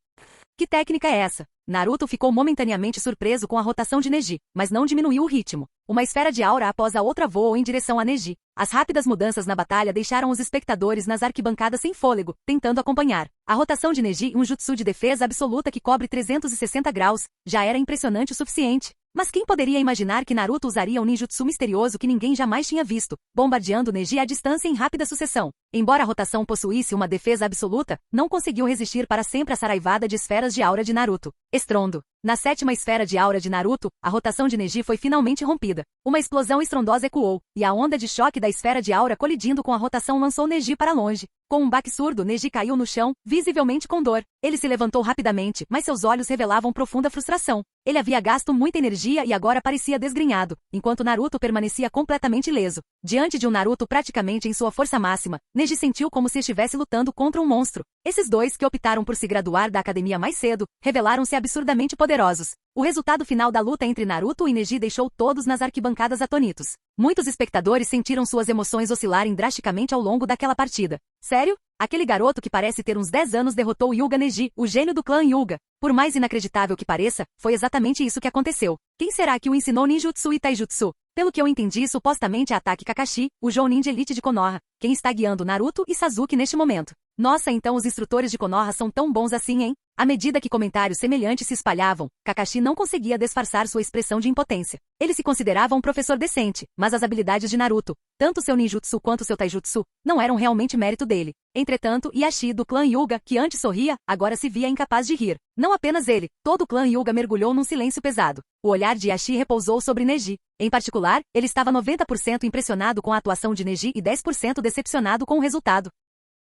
Que técnica é essa? Naruto ficou momentaneamente surpreso com a rotação de Neji, mas não diminuiu o ritmo. Uma esfera de aura após a outra voou em direção a Neji. As rápidas mudanças na batalha deixaram os espectadores nas arquibancadas sem fôlego, tentando acompanhar. A rotação de Neji, um jutsu de defesa absoluta que cobre 360 graus, já era impressionante o suficiente. Mas quem poderia imaginar que Naruto usaria um ninjutsu misterioso que ninguém jamais tinha visto, bombardeando Neji à distância em rápida sucessão? Embora a rotação possuísse uma defesa absoluta, não conseguiu resistir para sempre à saraivada de esferas de aura de Naruto. Estrondo. Na 7ª esfera de aura de Naruto, a rotação de Neji foi finalmente rompida. Uma explosão estrondosa ecoou, e a onda de choque da esfera de aura colidindo com a rotação lançou Neji para longe. Com um baque surdo, Neji caiu no chão, visivelmente com dor. Ele se levantou rapidamente, mas seus olhos revelavam profunda frustração. Ele havia gasto muita energia e agora parecia desgrenhado, enquanto Naruto permanecia completamente ileso. Diante de um Naruto praticamente em sua força máxima, Neji sentiu como se estivesse lutando contra um monstro. Esses dois, que optaram por se graduar da academia mais cedo, revelaram-se absurdamente poderosos. O resultado final da luta entre Naruto e Neji deixou todos nas arquibancadas atônitos. Muitos espectadores sentiram suas emoções oscilarem drasticamente ao longo daquela partida. Sério? Aquele garoto que parece ter uns 10 anos derrotou Hyuga Neji, o gênio do clã Hyuga. Por mais inacreditável que pareça, foi exatamente isso que aconteceu. Quem será que o ensinou ninjutsu e taijutsu? Pelo que eu entendi, supostamente é Ataque Kakashi, o Jounin de elite de Konoha, quem está guiando Naruto e Sasuke neste momento. Nossa, então os instrutores de Konoha são tão bons assim, hein? À medida que comentários semelhantes se espalhavam, Kakashi não conseguia disfarçar sua expressão de impotência. Ele se considerava um professor decente, mas as habilidades de Naruto, tanto seu ninjutsu quanto seu taijutsu, não eram realmente mérito dele. Entretanto, Ieyashi do clã Hyuga, que antes sorria, agora se via incapaz de rir. Não apenas ele, todo o clã Hyuga mergulhou num silêncio pesado. O olhar de Ieyashi repousou sobre Neji. Em particular, ele estava 90% impressionado com a atuação de Neji e 10% decepcionado com o resultado.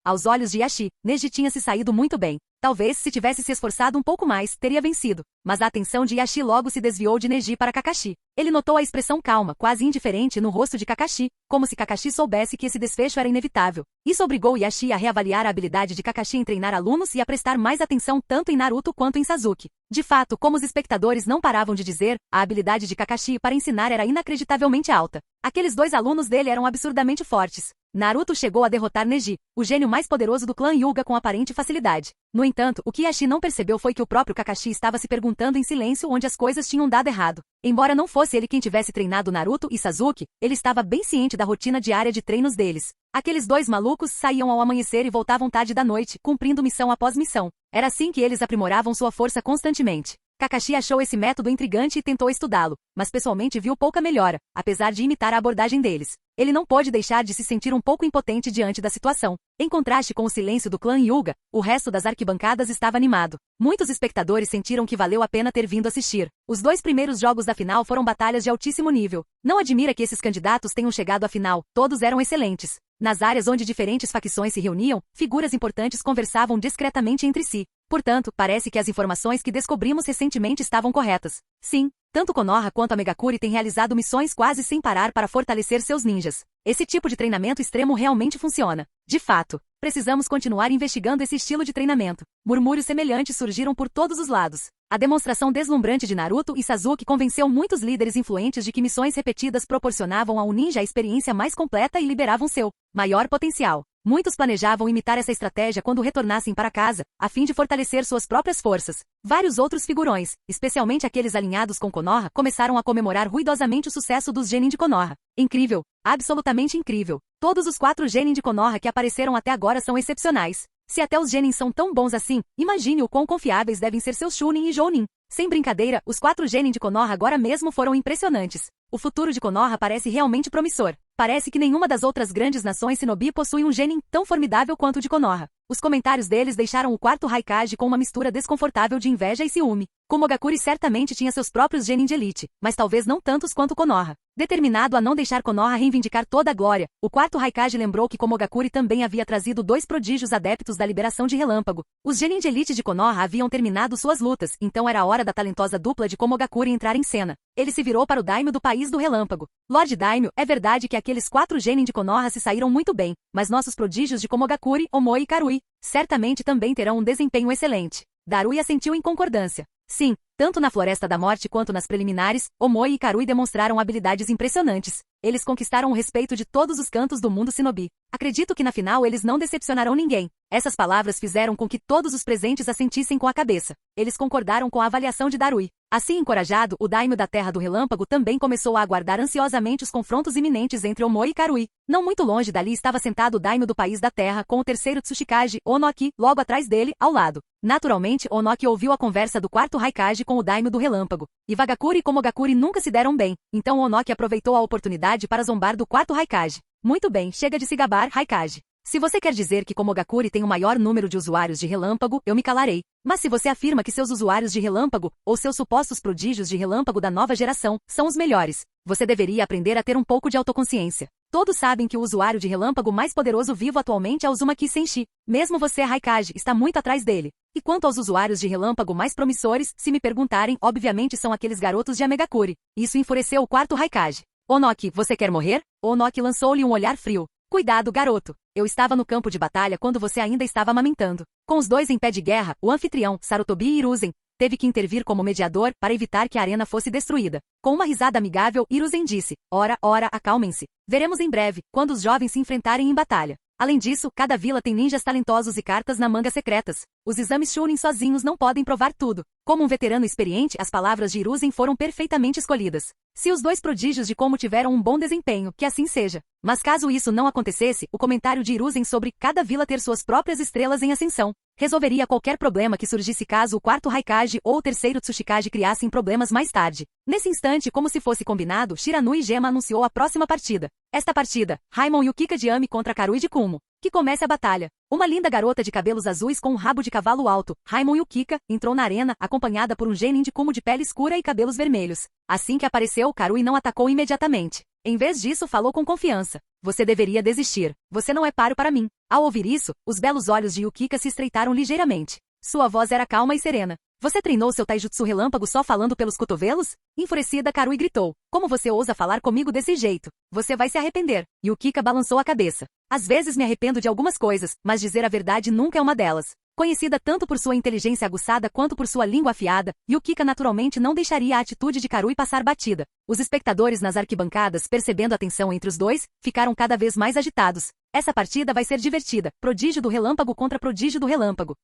Aos olhos de Ieyashi, Neji tinha se saído muito bem. Talvez, se tivesse se esforçado um pouco mais, teria vencido. Mas a atenção de Ieyashi logo se desviou de Neji para Kakashi. Ele notou a expressão calma, quase indiferente no rosto de Kakashi, como se Kakashi soubesse que esse desfecho era inevitável. Isso obrigou Ieyashi a reavaliar a habilidade de Kakashi em treinar alunos e a prestar mais atenção tanto em Naruto quanto em Sasuke. De fato, como os espectadores não paravam de dizer, a habilidade de Kakashi para ensinar era inacreditavelmente alta. Aqueles dois alunos dele eram absurdamente fortes. Naruto chegou a derrotar Neji, o gênio mais poderoso do clã Hyuga, com aparente facilidade. No entanto, o que Ieyashi não percebeu foi que o próprio Kakashi estava se perguntando em silêncio onde as coisas tinham dado errado. Embora não fosse ele quem tivesse treinado Naruto e Sasuke, ele estava bem ciente da rotina diária de treinos deles. Aqueles dois malucos saíam ao amanhecer e voltavam tarde da noite, cumprindo missão após missão. Era assim que eles aprimoravam sua força constantemente. Kakashi achou esse método intrigante e tentou estudá-lo, mas pessoalmente viu pouca melhora, apesar de imitar a abordagem deles. Ele não pôde deixar de se sentir um pouco impotente diante da situação. Em contraste com o silêncio do clã Hyuga, o resto das arquibancadas estava animado. Muitos espectadores sentiram que valeu a pena ter vindo assistir. Os dois primeiros jogos da final foram batalhas de altíssimo nível. Não admira que esses candidatos tenham chegado à final, todos eram excelentes. Nas áreas onde diferentes facções se reuniam, figuras importantes conversavam discretamente entre si. Portanto, parece que as informações que descobrimos recentemente estavam corretas. Sim, tanto Konoha quanto a Megakuri têm realizado missões quase sem parar para fortalecer seus ninjas. Esse tipo de treinamento extremo realmente funciona. De fato, precisamos continuar investigando esse estilo de treinamento. Murmúrios semelhantes surgiram por todos os lados. A demonstração deslumbrante de Naruto e Sasuke convenceu muitos líderes influentes de que missões repetidas proporcionavam ao ninja a experiência mais completa e liberavam seu maior potencial. Muitos planejavam imitar essa estratégia quando retornassem para casa, a fim de fortalecer suas próprias forças. Vários outros figurões, especialmente aqueles alinhados com Konoha, começaram a comemorar ruidosamente o sucesso dos genin de Konoha. Incrível! Absolutamente incrível! Todos os 4 genin de Konoha que apareceram até agora são excepcionais. Se até os genin são tão bons assim, imagine o quão confiáveis devem ser seus Chunin e Jounin. Sem brincadeira, os 4 genin de Konoha agora mesmo foram impressionantes. O futuro de Konoha parece realmente promissor. Parece que nenhuma das outras grandes nações shinobi possui um genin tão formidável quanto o de Konoha. Os comentários deles deixaram o quarto Raikage com uma mistura desconfortável de inveja e ciúme. Komogakuri certamente tinha seus próprios genin de elite, mas talvez não tantos quanto Konoha. Determinado a não deixar Konoha reivindicar toda a glória, o quarto Raikage lembrou que Komogakuri também havia trazido 2 prodígios adeptos da liberação de Relâmpago. Os genin de elite de Konoha haviam terminado suas lutas, então era a hora da talentosa dupla de Komogakuri entrar em cena. Ele se virou para o Daimyo do país do Relâmpago. Lord Daimyo, é verdade que aqueles 4 genin de Konoha se saíram muito bem, mas nossos prodígios de Komogakuri, Omoi e Karui, certamente também terão um desempenho excelente. Darui assentiu em concordância. Sim, tanto na Floresta da Morte quanto nas preliminares, Omoi e Karui demonstraram habilidades impressionantes. Eles conquistaram o respeito de todos os cantos do mundo shinobi. Acredito que na final eles não decepcionarão ninguém. Essas palavras fizeram com que todos os presentes assentissem com a cabeça. Eles concordaram com a avaliação de Darui. Assim encorajado, o Daimyo da Terra do Relâmpago também começou a aguardar ansiosamente os confrontos iminentes entre Omoi e Karui. Não muito longe dali estava sentado o Daimyo do País da Terra com o terceiro Tsuchikage, Onoki, logo atrás dele, ao lado. Naturalmente, Onoki ouviu a conversa do quarto Raikage com o Daimyo do Relâmpago. Iwagakuri e Komogakuri nunca se deram bem, então Onoki aproveitou a oportunidade para zombar do quarto Raikage. Muito bem, chega de se gabar, Raikage. Se você quer dizer que Komogakuri tem o maior número de usuários de Relâmpago, eu me calarei. Mas se você afirma que seus usuários de Relâmpago, ou seus supostos prodígios de Relâmpago da nova geração, são os melhores, você deveria aprender a ter um pouco de autoconsciência. Todos sabem que o usuário de Relâmpago mais poderoso vivo atualmente é Uzumaki Senshi. Mesmo você, Raikage, está muito atrás dele. E quanto aos usuários de Relâmpago mais promissores, se me perguntarem, obviamente são aqueles garotos de Amegakuri. Isso enfureceu o quarto Raikage. Onoki, você quer morrer? Onoki lançou-lhe um olhar frio. Cuidado, garoto. Eu estava no campo de batalha quando você ainda estava amamentando. Com os dois em pé de guerra, o anfitrião, Sarutobi Hiruzen, teve que intervir como mediador para evitar que a arena fosse destruída. Com uma risada amigável, Hiruzen disse: Ora, acalmem-se. Veremos em breve, quando os jovens se enfrentarem em batalha. Além disso, cada vila tem ninjas talentosos e cartas na manga secretas. Os exames Chunin sozinhos não podem provar tudo. Como um veterano experiente, as palavras de Hiruzen foram perfeitamente escolhidas. Se os dois prodígios de como tiveram um bom desempenho, que assim seja. Mas caso isso não acontecesse, o comentário de Hiruzen sobre cada vila ter suas próprias estrelas em ascensão resolveria qualquer problema que surgisse caso o quarto Raikage ou o terceiro Tsuchikage criassem problemas mais tarde. Nesse instante, como se fosse combinado, Shiranui Gema anunciou a próxima partida. Esta partida, Raimon e Yukika de Ami contra Karui de Kumo. Que comece a batalha. Uma linda garota de cabelos azuis com um rabo de cavalo alto, Raimon Yukika, entrou na arena, acompanhada por um genin de Kumo de pele escura e cabelos vermelhos. Assim que apareceu, Karui não atacou imediatamente. Em vez disso, falou com confiança. Você deveria desistir. Você não é páreo para mim. Ao ouvir isso, os belos olhos de Yukika se estreitaram ligeiramente. Sua voz era calma e serena. Você treinou seu taijutsu relâmpago só falando pelos cotovelos? Enfurecida, Karui gritou. Como você ousa falar comigo desse jeito? Você vai se arrepender. Yukika balançou a cabeça. Às vezes me arrependo de algumas coisas, mas dizer a verdade nunca é uma delas. Conhecida tanto por sua inteligência aguçada quanto por sua língua afiada, Yukika naturalmente não deixaria a atitude de Karui passar batida. Os espectadores nas arquibancadas, percebendo a tensão entre os dois, ficaram cada vez mais agitados. Essa partida vai ser divertida. Prodígio do relâmpago contra prodígio do relâmpago.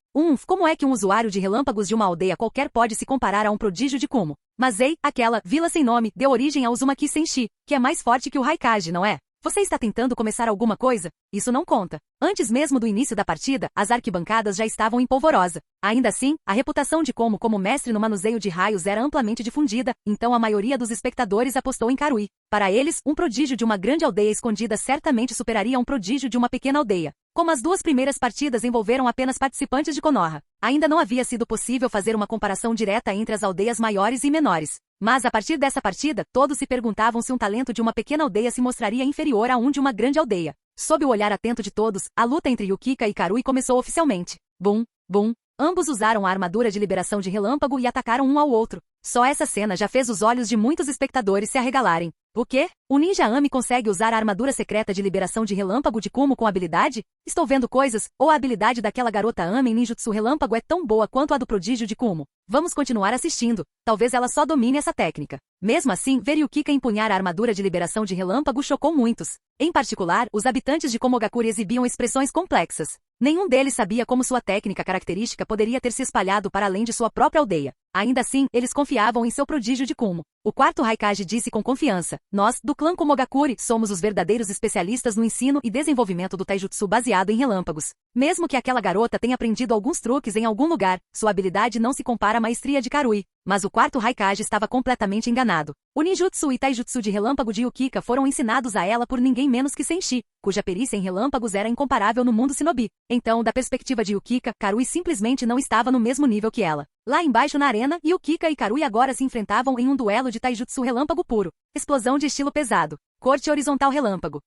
Como é que um usuário de relâmpagos de uma aldeia qualquer pode se comparar a um prodígio de Kumo? Mas ei, aquela vila sem nome deu origem a Uzumaki Senshi, que é mais forte que o Raikage, não é? Você está tentando começar alguma coisa? Isso não conta. Antes mesmo do início da partida, as arquibancadas já estavam em polvorosa. Ainda assim, a reputação de como mestre no manuseio de raios era amplamente difundida, então a maioria dos espectadores apostou em Karui. Para eles, um prodígio de uma grande aldeia escondida certamente superaria um prodígio de uma pequena aldeia. Como as duas primeiras partidas envolveram apenas participantes de Konoha, ainda não havia sido possível fazer uma comparação direta entre as aldeias maiores e menores. Mas a partir dessa partida, todos se perguntavam se um talento de uma pequena aldeia se mostraria inferior a um de uma grande aldeia. Sob o olhar atento de todos, a luta entre Yukika e Karui começou oficialmente. Bum, bum. Ambos usaram a armadura de liberação de relâmpago e atacaram um ao outro. Só essa cena já fez os olhos de muitos espectadores se arregalarem. O quê? O ninja Ami consegue usar a armadura secreta de liberação de relâmpago de Kumo com habilidade? Estou vendo coisas, ou a habilidade daquela garota Ami em ninjutsu relâmpago é tão boa quanto a do prodígio de Kumo. Vamos continuar assistindo. Talvez ela só domine essa técnica. Mesmo assim, ver Yukika empunhar a armadura de liberação de relâmpago chocou muitos. Em particular, os habitantes de Komogakure exibiam expressões complexas. Nenhum deles sabia como sua técnica característica poderia ter se espalhado para além de sua própria aldeia. Ainda assim, eles confiavam em seu prodígio de Kumo. O quarto Raikage disse com confiança: nós, do clã Komogakure, somos os verdadeiros especialistas no ensino e desenvolvimento do taijutsu baseado em relâmpagos. Mesmo que aquela garota tenha aprendido alguns truques em algum lugar, sua habilidade não se compara à maestria de Karui. Mas o quarto Raikage estava completamente enganado. O ninjutsu e taijutsu de relâmpago de Yukika foram ensinados a ela por ninguém menos que Senshi, cuja perícia em relâmpagos era incomparável no mundo shinobi. Então, da perspectiva de Yukika, Karui simplesmente não estava no mesmo nível que ela. Lá embaixo na arena, Yukika e Karui agora se enfrentavam em um duelo de taijutsu relâmpago puro. Explosão de estilo pesado. Corte horizontal relâmpago.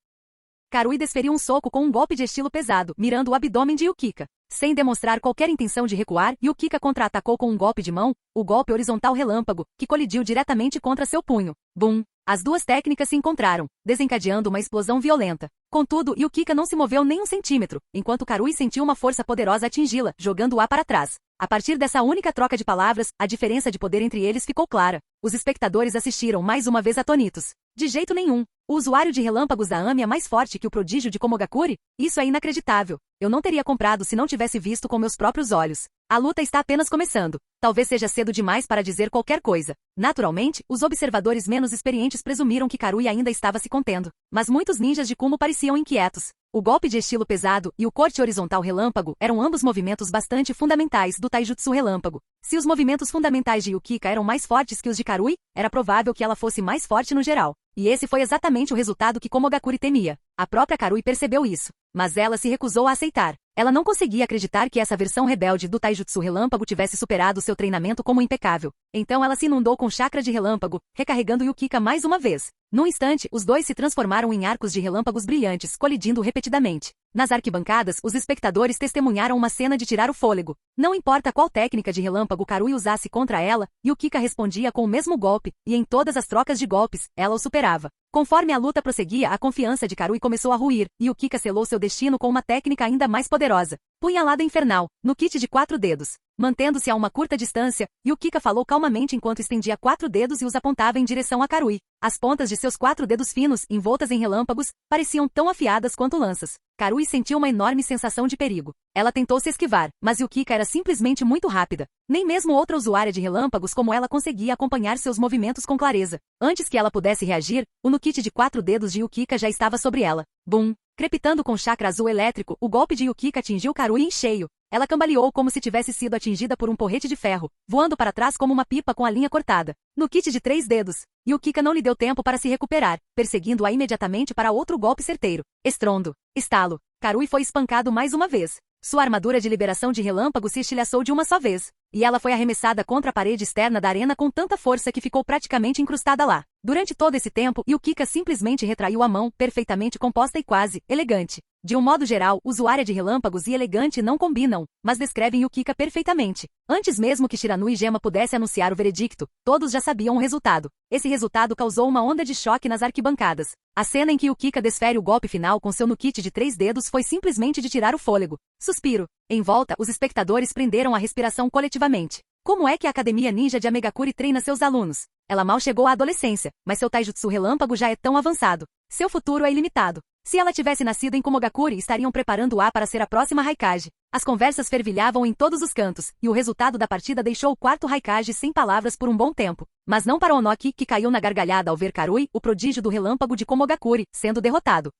Karui desferiu um soco com um golpe de estilo pesado, mirando o abdômen de Yukika. Sem demonstrar qualquer intenção de recuar, Yukika contra-atacou com um golpe de mão, o golpe horizontal relâmpago, que colidiu diretamente contra seu punho. Bum! As duas técnicas se encontraram, desencadeando uma explosão violenta. Contudo, Yukika não se moveu nem um centímetro, enquanto Karui sentiu uma força poderosa atingi-la, jogando-a para trás. A partir dessa única troca de palavras, a diferença de poder entre eles ficou clara. Os espectadores assistiram mais uma vez atônitos. De jeito nenhum. O usuário de relâmpagos da Ami é mais forte que o prodígio de Komogakure? Isso é inacreditável. Eu não teria comprado se não tivesse visto com meus próprios olhos. A luta está apenas começando. Talvez seja cedo demais para dizer qualquer coisa. Naturalmente, os observadores menos experientes presumiram que Karui ainda estava se contendo. Mas muitos ninjas de Kumo pareciam inquietos. O golpe de estilo pesado e o corte horizontal relâmpago eram ambos movimentos bastante fundamentais do taijutsu relâmpago. Se os movimentos fundamentais de Yukika eram mais fortes que os de Karui, era provável que ela fosse mais forte no geral. E esse foi exatamente o resultado que Komogakure temia. A própria Karui percebeu isso. Mas ela se recusou a aceitar. Ela não conseguia acreditar que essa versão rebelde do taijutsu relâmpago tivesse superado seu treinamento como impecável. Então ela se inundou com chakra de relâmpago, recarregando Yukika mais uma vez. Num instante, os dois se transformaram em arcos de relâmpagos brilhantes, colidindo repetidamente. Nas arquibancadas, os espectadores testemunharam uma cena de tirar o fôlego. Não importa qual técnica de relâmpago Karui usasse contra ela, Yukika respondia com o mesmo golpe, e em todas as trocas de golpes, ela o superava. Conforme a luta prosseguia, a confiança de Karui começou a ruir, e Yukika selou seu destino com uma técnica ainda mais poderosa. Punhalada infernal, no kit de 4 dedos. Mantendo-se a uma curta distância, Yukika falou calmamente enquanto estendia 4 dedos e os apontava em direção a Karui. As pontas de seus 4 dedos finos, envoltas em relâmpagos, pareciam tão afiadas quanto lanças. Karui sentiu uma enorme sensação de perigo. Ela tentou se esquivar, mas Yukika era simplesmente muito rápida. Nem mesmo outra usuária de relâmpagos como ela conseguia acompanhar seus movimentos com clareza. Antes que ela pudesse reagir, o nukite de 4 dedos de Yukika já estava sobre ela. Bum! Crepitando com chakra azul elétrico, o golpe de Yukika atingiu Karui em cheio. Ela cambaleou como se tivesse sido atingida por um porrete de ferro, voando para trás como uma pipa com a linha cortada. Nukite de 3 dedos. Yukika não lhe deu tempo para se recuperar, perseguindo-a imediatamente para outro golpe certeiro. Estrondo. Estalo. Karui foi espancado mais uma vez. Sua armadura de liberação de relâmpago se estilhaçou de uma só vez, e ela foi arremessada contra a parede externa da arena com tanta força que ficou praticamente incrustada lá. Durante todo esse tempo, Yukika simplesmente retraiu a mão, perfeitamente composta e quase elegante. De um modo geral, usuária de relâmpagos e elegante não combinam, mas descrevem Yukika perfeitamente. Antes mesmo que Shiranui Gema pudesse anunciar o veredicto, todos já sabiam o resultado. Esse resultado causou uma onda de choque nas arquibancadas. A cena em que Yukika desfere o golpe final com seu nukite de 3 dedos foi simplesmente de tirar o fôlego. Suspiro. Em volta, os espectadores prenderam a respiração coletivamente. Como é que a Academia Ninja de Amegakuri treina seus alunos? Ela mal chegou à adolescência, mas seu taijutsu relâmpago já é tão avançado. Seu futuro é ilimitado. Se ela tivesse nascido em Kumogakuri, estariam preparando-a para ser a próxima Raikage. As conversas fervilhavam em todos os cantos, e o resultado da partida deixou o 4º Raikage sem palavras por um bom tempo. Mas não para Onoki, que caiu na gargalhada ao ver Karui, o prodígio do relâmpago de Kumogakuri, sendo derrotado.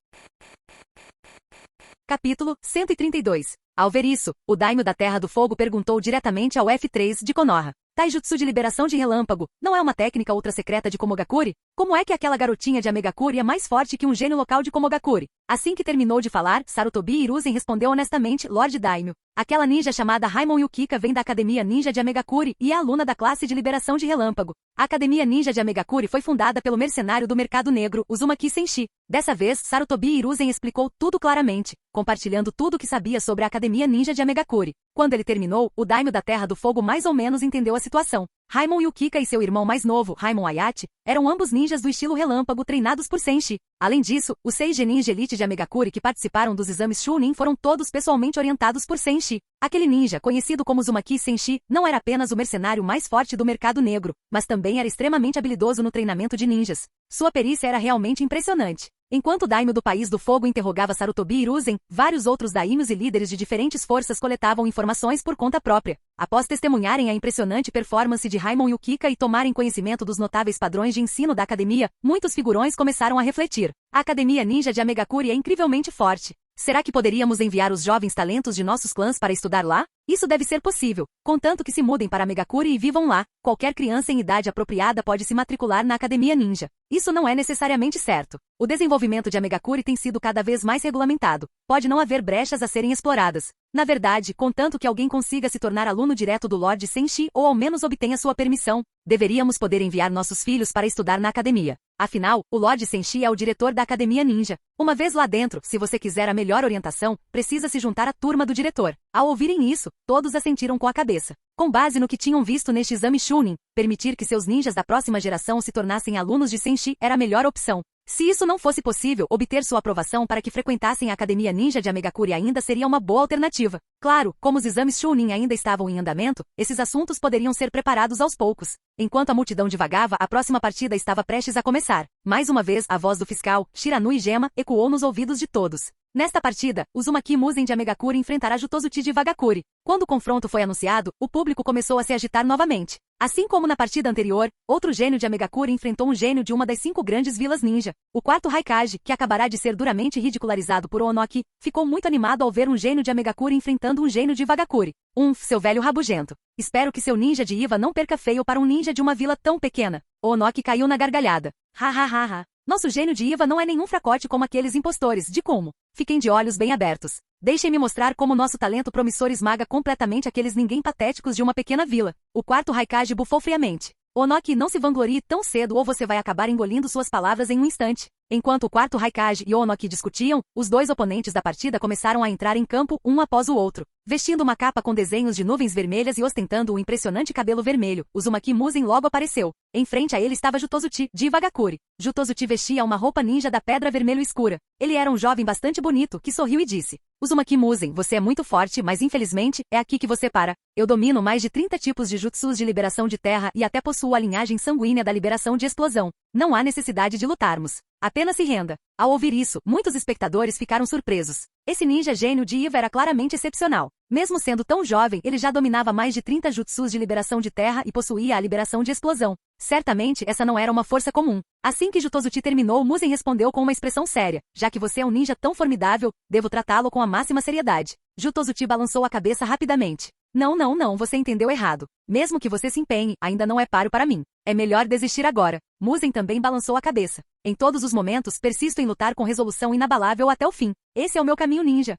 Capítulo 132. Ao ver isso, o daimyo da Terra do Fogo perguntou diretamente ao F3 de Konoha. Taijutsu de liberação de relâmpago, não é uma técnica ultra secreta de Kumogakuri? Como é que aquela garotinha de Amegakuri é mais forte que um gênio local de Kumogakuri? Assim que terminou de falar, Sarutobi Hiruzen respondeu honestamente, Lord Daimyo. Aquela ninja chamada Raimon Yukika vem da Academia Ninja de Amegakuri e é aluna da classe de liberação de relâmpago. A Academia Ninja de Amegakuri foi fundada pelo mercenário do mercado negro, Uzumaki Senshi. Dessa vez, Sarutobi Hiruzen explicou tudo claramente, compartilhando tudo o que sabia sobre a Academia Ninja de Amegakuri. Quando ele terminou, o daimyo da Terra do Fogo mais ou menos entendeu a situação. Raimon Yukika e seu irmão mais novo, Raimon Ayate, eram ambos ninjas do estilo relâmpago treinados por Senshi. Além disso, os 6 genin de elite de Amegakuri que participaram dos exames Chunin foram todos pessoalmente orientados por Senshi. Aquele ninja, conhecido como Uzumaki Senshi, não era apenas o mercenário mais forte do mercado negro, mas também era extremamente habilidoso no treinamento de ninjas. Sua perícia era realmente impressionante. Enquanto o daimyo do País do Fogo interrogava Sarutobi Hiruzen, vários outros daimyos e líderes de diferentes forças coletavam informações por conta própria. Após testemunharem a impressionante performance de Raimon Yukika e tomarem conhecimento dos notáveis padrões de ensino da academia, muitos figurões começaram a refletir. A Academia Ninja de Amegakuri é incrivelmente forte. Será que poderíamos enviar os jovens talentos de nossos clãs para estudar lá? Isso deve ser possível, contanto que se mudem para Amegakuri e vivam lá. Qualquer criança em idade apropriada pode se matricular na Academia Ninja. Isso não é necessariamente certo. O desenvolvimento de Amegakuri tem sido cada vez mais regulamentado. Pode não haver brechas a serem exploradas. Na verdade, contanto que alguém consiga se tornar aluno direto do Lord Senshi ou ao menos obtenha sua permissão, deveríamos poder enviar nossos filhos para estudar na academia. Afinal, o Lord Senshi é o diretor da Academia Ninja. Uma vez lá dentro, se você quiser a melhor orientação, precisa se juntar à turma do diretor. Ao ouvirem isso, todos assentiram com a cabeça. Com base no que tinham visto neste exame Chunin, permitir que seus ninjas da próxima geração se tornassem alunos de Senshi era a melhor opção. Se isso não fosse possível, obter sua aprovação para que frequentassem a Academia Ninja de Amegakuri ainda seria uma boa alternativa. Claro, como os exames Chunin ainda estavam em andamento, esses assuntos poderiam ser preparados aos poucos. Enquanto a multidão divagava, a próxima partida estava prestes a começar. Mais uma vez, a voz do fiscal, Shiranui Gema, ecoou nos ouvidos de todos. Nesta partida, Uzumaki Musen de Amegakuri enfrentará Jutozuchi de Vagakuri. Quando o confronto foi anunciado, o público começou a se agitar novamente. Assim como na partida anterior, outro gênio de Amegakuri enfrentou um gênio de uma das 5 grandes vilas ninja. O 4º Raikage, que acabará de ser duramente ridicularizado por Onoki, ficou muito animado ao ver um gênio de Amegakuri enfrentando um gênio de Vagakuri. Seu velho rabugento. Espero que seu ninja de Iva não perca feio para um ninja de uma vila tão pequena. Onoki caiu na gargalhada. Ha ha ha ha. Nosso gênio de Iva não é nenhum fracote como aqueles impostores, de como. Fiquem de olhos bem abertos. Deixem-me mostrar como nosso talento promissor esmaga completamente aqueles ninguém patéticos de uma pequena vila. O 4º Raikage bufou friamente. Onoki, não se vanglorie tão cedo ou você vai acabar engolindo suas palavras em um instante. Enquanto o 4º Raikage e Onoki discutiam, os 2 oponentes da partida começaram a entrar em campo, um após o outro. Vestindo uma capa com desenhos de nuvens vermelhas e ostentando um impressionante cabelo vermelho, Uzumaki Musen logo apareceu. Em frente a ele estava Jutozuchi, de Ivagakure. Jutozuchi vestia uma roupa ninja da pedra vermelho escura. Ele era um jovem bastante bonito, que sorriu e disse: Uzumaki Musen, você é muito forte, mas infelizmente, é aqui que você para. Eu domino mais de 30 tipos de jutsus de liberação de terra e até possuo a linhagem sanguínea da liberação de explosão. Não há necessidade de lutarmos. Apenas se renda. Ao ouvir isso, muitos espectadores ficaram surpresos. Esse ninja gênio de Iva era claramente excepcional. Mesmo sendo tão jovem, ele já dominava mais de 30 jutsus de liberação de terra e possuía a liberação de explosão. Certamente, essa não era uma força comum. Assim que Jutozuchi terminou, Musen respondeu com uma expressão séria. Já que você é um ninja tão formidável, devo tratá-lo com a máxima seriedade. Jutozuchi balançou a cabeça rapidamente. Não, você entendeu errado. Mesmo que você se empenhe, ainda não é páreo para mim. É melhor desistir agora. Musen também balançou a cabeça. Em todos os momentos, persisto em lutar com resolução inabalável até o fim. Esse é o meu caminho ninja.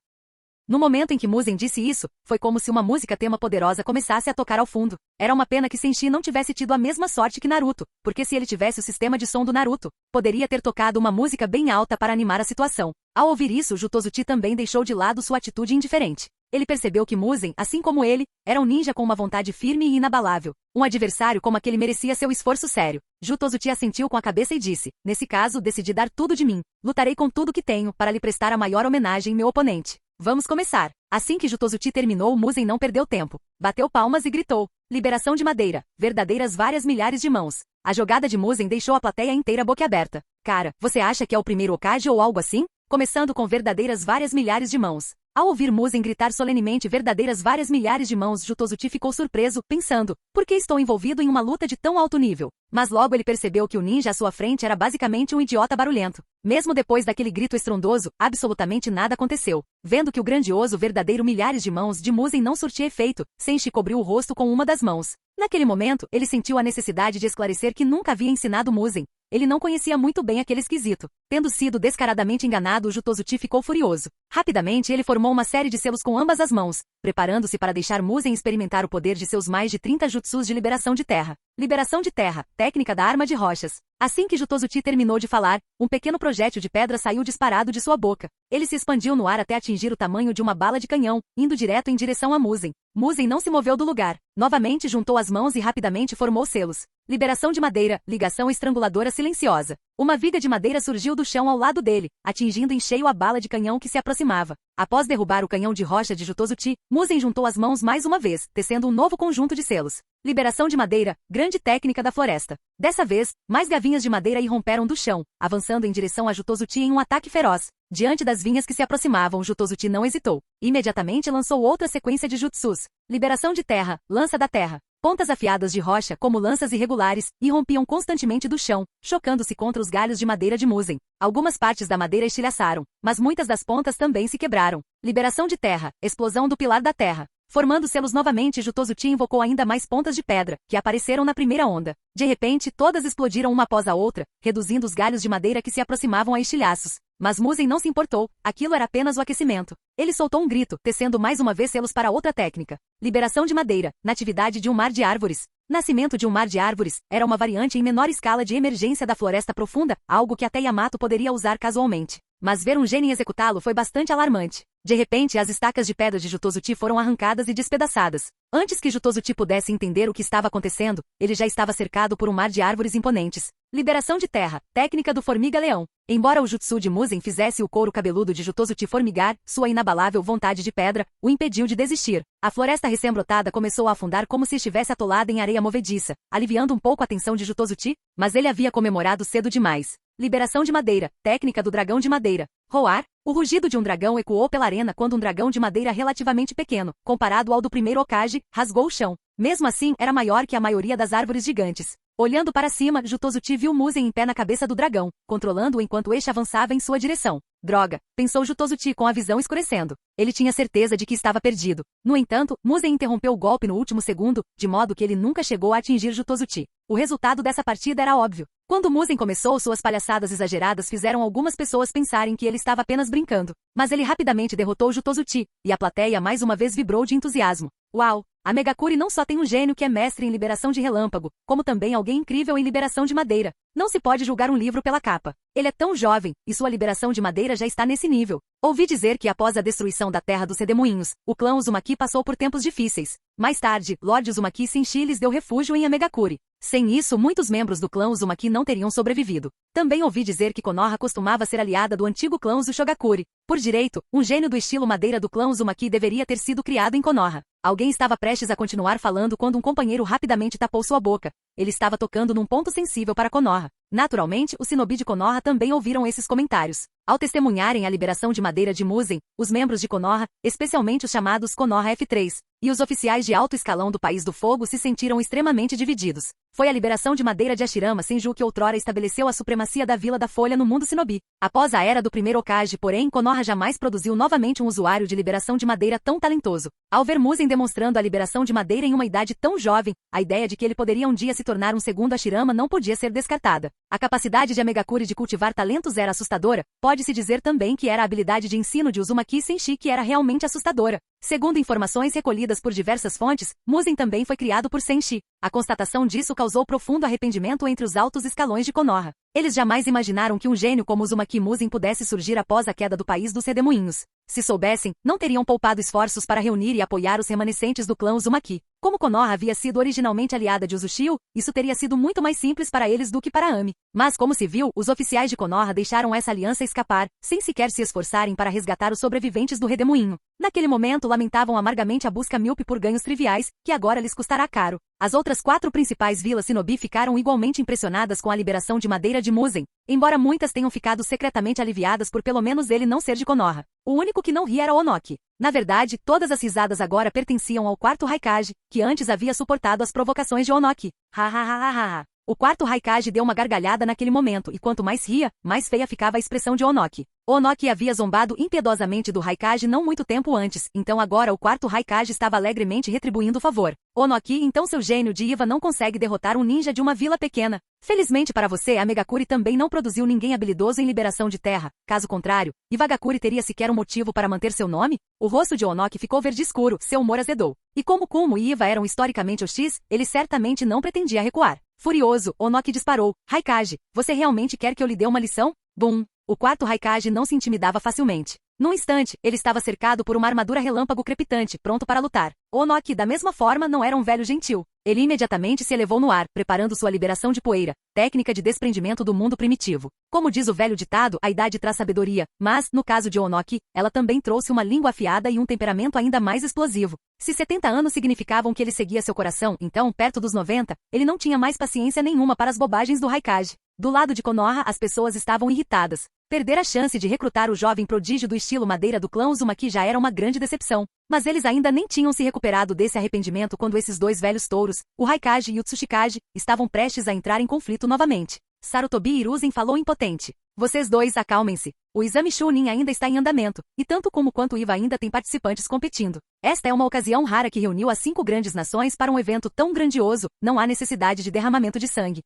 No momento em que Musen disse isso, foi como se uma música tema poderosa começasse a tocar ao fundo. Era uma pena que Senshi não tivesse tido a mesma sorte que Naruto, porque se ele tivesse o sistema de som do Naruto, poderia ter tocado uma música bem alta para animar a situação. Ao ouvir isso, Jutozuchi também deixou de lado sua atitude indiferente. Ele percebeu que Musen, assim como ele, era um ninja com uma vontade firme e inabalável. Um adversário como aquele merecia seu esforço sério. Jutozuchi assentiu com a cabeça e disse: Nesse caso, decidi dar tudo de mim. Lutarei com tudo que tenho para lhe prestar a maior homenagem, meu oponente. Vamos começar. Assim que Jutozuchi terminou, Musen não perdeu tempo. Bateu palmas e gritou: Liberação de madeira. Verdadeiras várias milhares de mãos. A jogada de Musen deixou a plateia inteira boquiaberta. Cara, você acha que é o primeiro Hokage ou algo assim? Começando com verdadeiras várias milhares de mãos. Ao ouvir Musen gritar solenemente verdadeiras várias milhares de mãos, Jutozuchi ficou surpreso, pensando: por que estou envolvido em uma luta de tão alto nível? Mas logo ele percebeu que o ninja à sua frente era basicamente um idiota barulhento. Mesmo depois daquele grito estrondoso, absolutamente nada aconteceu. Vendo que o grandioso verdadeiro milhares de mãos de Musen não surtia efeito, Senshi cobriu o rosto com uma das mãos. Naquele momento, ele sentiu a necessidade de esclarecer que nunca havia ensinado Musen. Ele não conhecia muito bem aquele esquisito. Tendo sido descaradamente enganado, Jutozuchi ficou furioso. Rapidamente, ele formou uma série de selos com ambas as mãos, preparando-se para deixar Musen experimentar o poder de seus mais de 30 jutsus de liberação de terra. Liberação de terra, técnica da arma de rochas. Assim que Jutozuchi terminou de falar, um pequeno projétil de pedra saiu disparado de sua boca. Ele se expandiu no ar até atingir o tamanho de uma bala de canhão, indo direto em direção a Musen. Musen não se moveu do lugar. Novamente juntou as mãos e rapidamente formou selos. Liberação de madeira, ligação estranguladora silenciosa. Uma viga de madeira surgiu do chão ao lado dele, atingindo em cheio a bala de canhão que se aproximava. Após derrubar o canhão de rocha de Jutozuchi, Musen juntou as mãos mais uma vez, tecendo um novo conjunto de selos. Liberação de madeira, grande técnica da floresta. Dessa vez, mais gavinhas de madeira irromperam do chão, avançando em direção a Jutozuchi em um ataque feroz. Diante das vinhas que se aproximavam, Jutozuchi não hesitou. Imediatamente lançou outra sequência de jutsus. Liberação de terra, lança da terra. Pontas afiadas de rocha, como lanças irregulares, irrompiam constantemente do chão, chocando-se contra os galhos de madeira de Musen. Algumas partes da madeira estilhaçaram, mas muitas das pontas também se quebraram. Liberação de terra, explosão do pilar da terra. Formando selos novamente, Jutozuchi invocou ainda mais pontas de pedra, que apareceram na primeira onda. De repente, todas explodiram uma após a outra, reduzindo os galhos de madeira que se aproximavam a estilhaços. Mas Musen não se importou, aquilo era apenas o aquecimento. Ele soltou um grito, tecendo mais uma vez selos para outra técnica. Liberação de madeira, natividade de um mar de árvores. Nascimento de um mar de árvores era uma variante em menor escala de emergência da floresta profunda, algo que até Yamato poderia usar casualmente. Mas ver um genin executá-lo foi bastante alarmante. De repente, as estacas de pedra de Jutozuchi foram arrancadas e despedaçadas. Antes que Jutozuchi pudesse entender o que estava acontecendo, ele já estava cercado por um mar de árvores imponentes. Liberação de terra, técnica do formiga-leão. Embora o jutsu de Musen fizesse o couro cabeludo de Jutozuchi formigar, sua inabalável vontade de pedra o impediu de desistir. A floresta recém-brotada começou a afundar como se estivesse atolada em areia movediça, aliviando um pouco a tensão de Jutozuchi, mas ele havia comemorado cedo demais. Liberação de madeira, técnica do dragão de madeira. Roar. O rugido de um dragão ecoou pela arena quando um dragão de madeira relativamente pequeno, comparado ao do primeiro Hokage, rasgou o chão. Mesmo assim, era maior que a maioria das árvores gigantes. Olhando para cima, Jutozuchi viu Musen em pé na cabeça do dragão, controlando-o enquanto este avançava em sua direção. Droga, pensou Jutozuchi com a visão escurecendo. Ele tinha certeza de que estava perdido. No entanto, Musen interrompeu o golpe no último segundo, de modo que ele nunca chegou a atingir Jutozuchi. O resultado dessa partida era óbvio. Quando Musen começou, suas palhaçadas exageradas fizeram algumas pessoas pensarem que ele estava apenas brincando. Mas ele rapidamente derrotou Jutozuchi, e a plateia mais uma vez vibrou de entusiasmo. Uau! A Megakuri não só tem um gênio que é mestre em liberação de relâmpago, como também alguém incrível em liberação de madeira. Não se pode julgar um livro pela capa. Ele é tão jovem, e sua liberação de madeira já está nesse nível. Ouvi dizer que após a destruição da terra dos Redemoinhos, o clã Uzumaki passou por tempos difíceis. Mais tarde, Lord Uzumaki Senshi lhes deu refúgio em Amegakuri. Sem isso, muitos membros do clã Uzumaki não teriam sobrevivido. Também ouvi dizer que Konoha costumava ser aliada do antigo clã Uzushogakuri. Por direito, um gênio do estilo madeira do clã Uzumaki deveria ter sido criado em Konoha. Alguém estava prestes a continuar falando quando um companheiro rapidamente tapou sua boca. Ele estava tocando num ponto sensível para Konoha. Naturalmente, os shinobi de Konoha também ouviram esses comentários. Ao testemunharem a liberação de madeira de Muzen, os membros de Konoha, especialmente os chamados Konoha F3, e os oficiais de alto escalão do País do Fogo se sentiram extremamente divididos. Foi a liberação de madeira de Ashirama Senju que outrora estabeleceu a supremacia da Vila da Folha no mundo shinobi. Após a era do primeiro Hokage, porém, Konoha jamais produziu novamente um usuário de liberação de madeira tão talentoso. Ao ver Muzen demonstrando a liberação de madeira em uma idade tão jovem, a ideia de que ele poderia um dia se tornar um segundo Ashirama não podia ser descartada. A capacidade de Amegakuri de cultivar talentos era assustadora, pode-se dizer também que era a habilidade de ensino de Uzumaki Senshi que era realmente assustadora. Segundo informações recolhidas por diversas fontes, Muzen também foi criado por Senshi. A constatação disso causou profundo arrependimento entre os altos escalões de Konoha. Eles jamais imaginaram que um gênio como Uzumaki Muzen pudesse surgir após a queda do País dos Redemoinhos. Se soubessem, não teriam poupado esforços para reunir e apoiar os remanescentes do clã Uzumaki. Como Konoha havia sido originalmente aliada de Uzushio, isso teria sido muito mais simples para eles do que para Ami. Mas como se viu, os oficiais de Konoha deixaram essa aliança escapar, sem sequer se esforçarem para resgatar os sobreviventes do Redemoinho. Naquele momento lamentavam amargamente a busca míope por ganhos triviais, que agora lhes custará caro. As outras 4 principais vilas shinobi ficaram igualmente impressionadas com a liberação de madeira de Muzen, embora muitas tenham ficado secretamente aliviadas por pelo menos ele não ser de Konoha. O único que não ria era Onoki. Na verdade, todas as risadas agora pertenciam ao quarto Haikage, que antes havia suportado as provocações de Onoki. Ha ha ha ha ha. O quarto Haikage deu uma gargalhada naquele momento e quanto mais ria, mais feia ficava a expressão de Onoki. Onoki havia zombado impiedosamente do Haikage não muito tempo antes, então agora o quarto Haikage estava alegremente retribuindo o favor. Onoki, então seu gênio de Iva não consegue derrotar um ninja de uma vila pequena. Felizmente para você, a Megakuri também não produziu ninguém habilidoso em liberação de terra. Caso contrário, Iwagakuri teria sequer um motivo para manter seu nome? O rosto de Onoki ficou verde escuro, seu humor azedou. E como Kumo e Iva eram historicamente hostis, ele certamente não pretendia recuar. Furioso, Onoki disparou. Haikage, você realmente quer que eu lhe dê uma lição? Bum! O quarto Haikage não se intimidava facilmente. Num instante, ele estava cercado por uma armadura relâmpago crepitante, pronto para lutar. Onoki, da mesma forma, não era um velho gentil. Ele imediatamente se elevou no ar, preparando sua liberação de poeira, técnica de desprendimento do mundo primitivo. Como diz o velho ditado, a idade traz sabedoria, mas, no caso de Onoki, ela também trouxe uma língua afiada e um temperamento ainda mais explosivo. Se 70 anos significavam que ele seguia seu coração, então, perto dos 90, ele não tinha mais paciência nenhuma para as bobagens do Haikage. Do lado de Konoha, as pessoas estavam irritadas. Perder a chance de recrutar o jovem prodígio do estilo madeira do clã Uzumaki já era uma grande decepção. Mas eles ainda nem tinham se recuperado desse arrependimento quando esses dois velhos touros, o Haikage e o Tsuchikage, estavam prestes a entrar em conflito novamente. Sarutobi Hiruzen falou impotente. Vocês dois acalmem-se. O exame Chunin ainda está em andamento, e tanto como quanto Iva ainda tem participantes competindo. Esta é uma ocasião rara que reuniu as 5 grandes nações para um evento tão grandioso, não há necessidade de derramamento de sangue.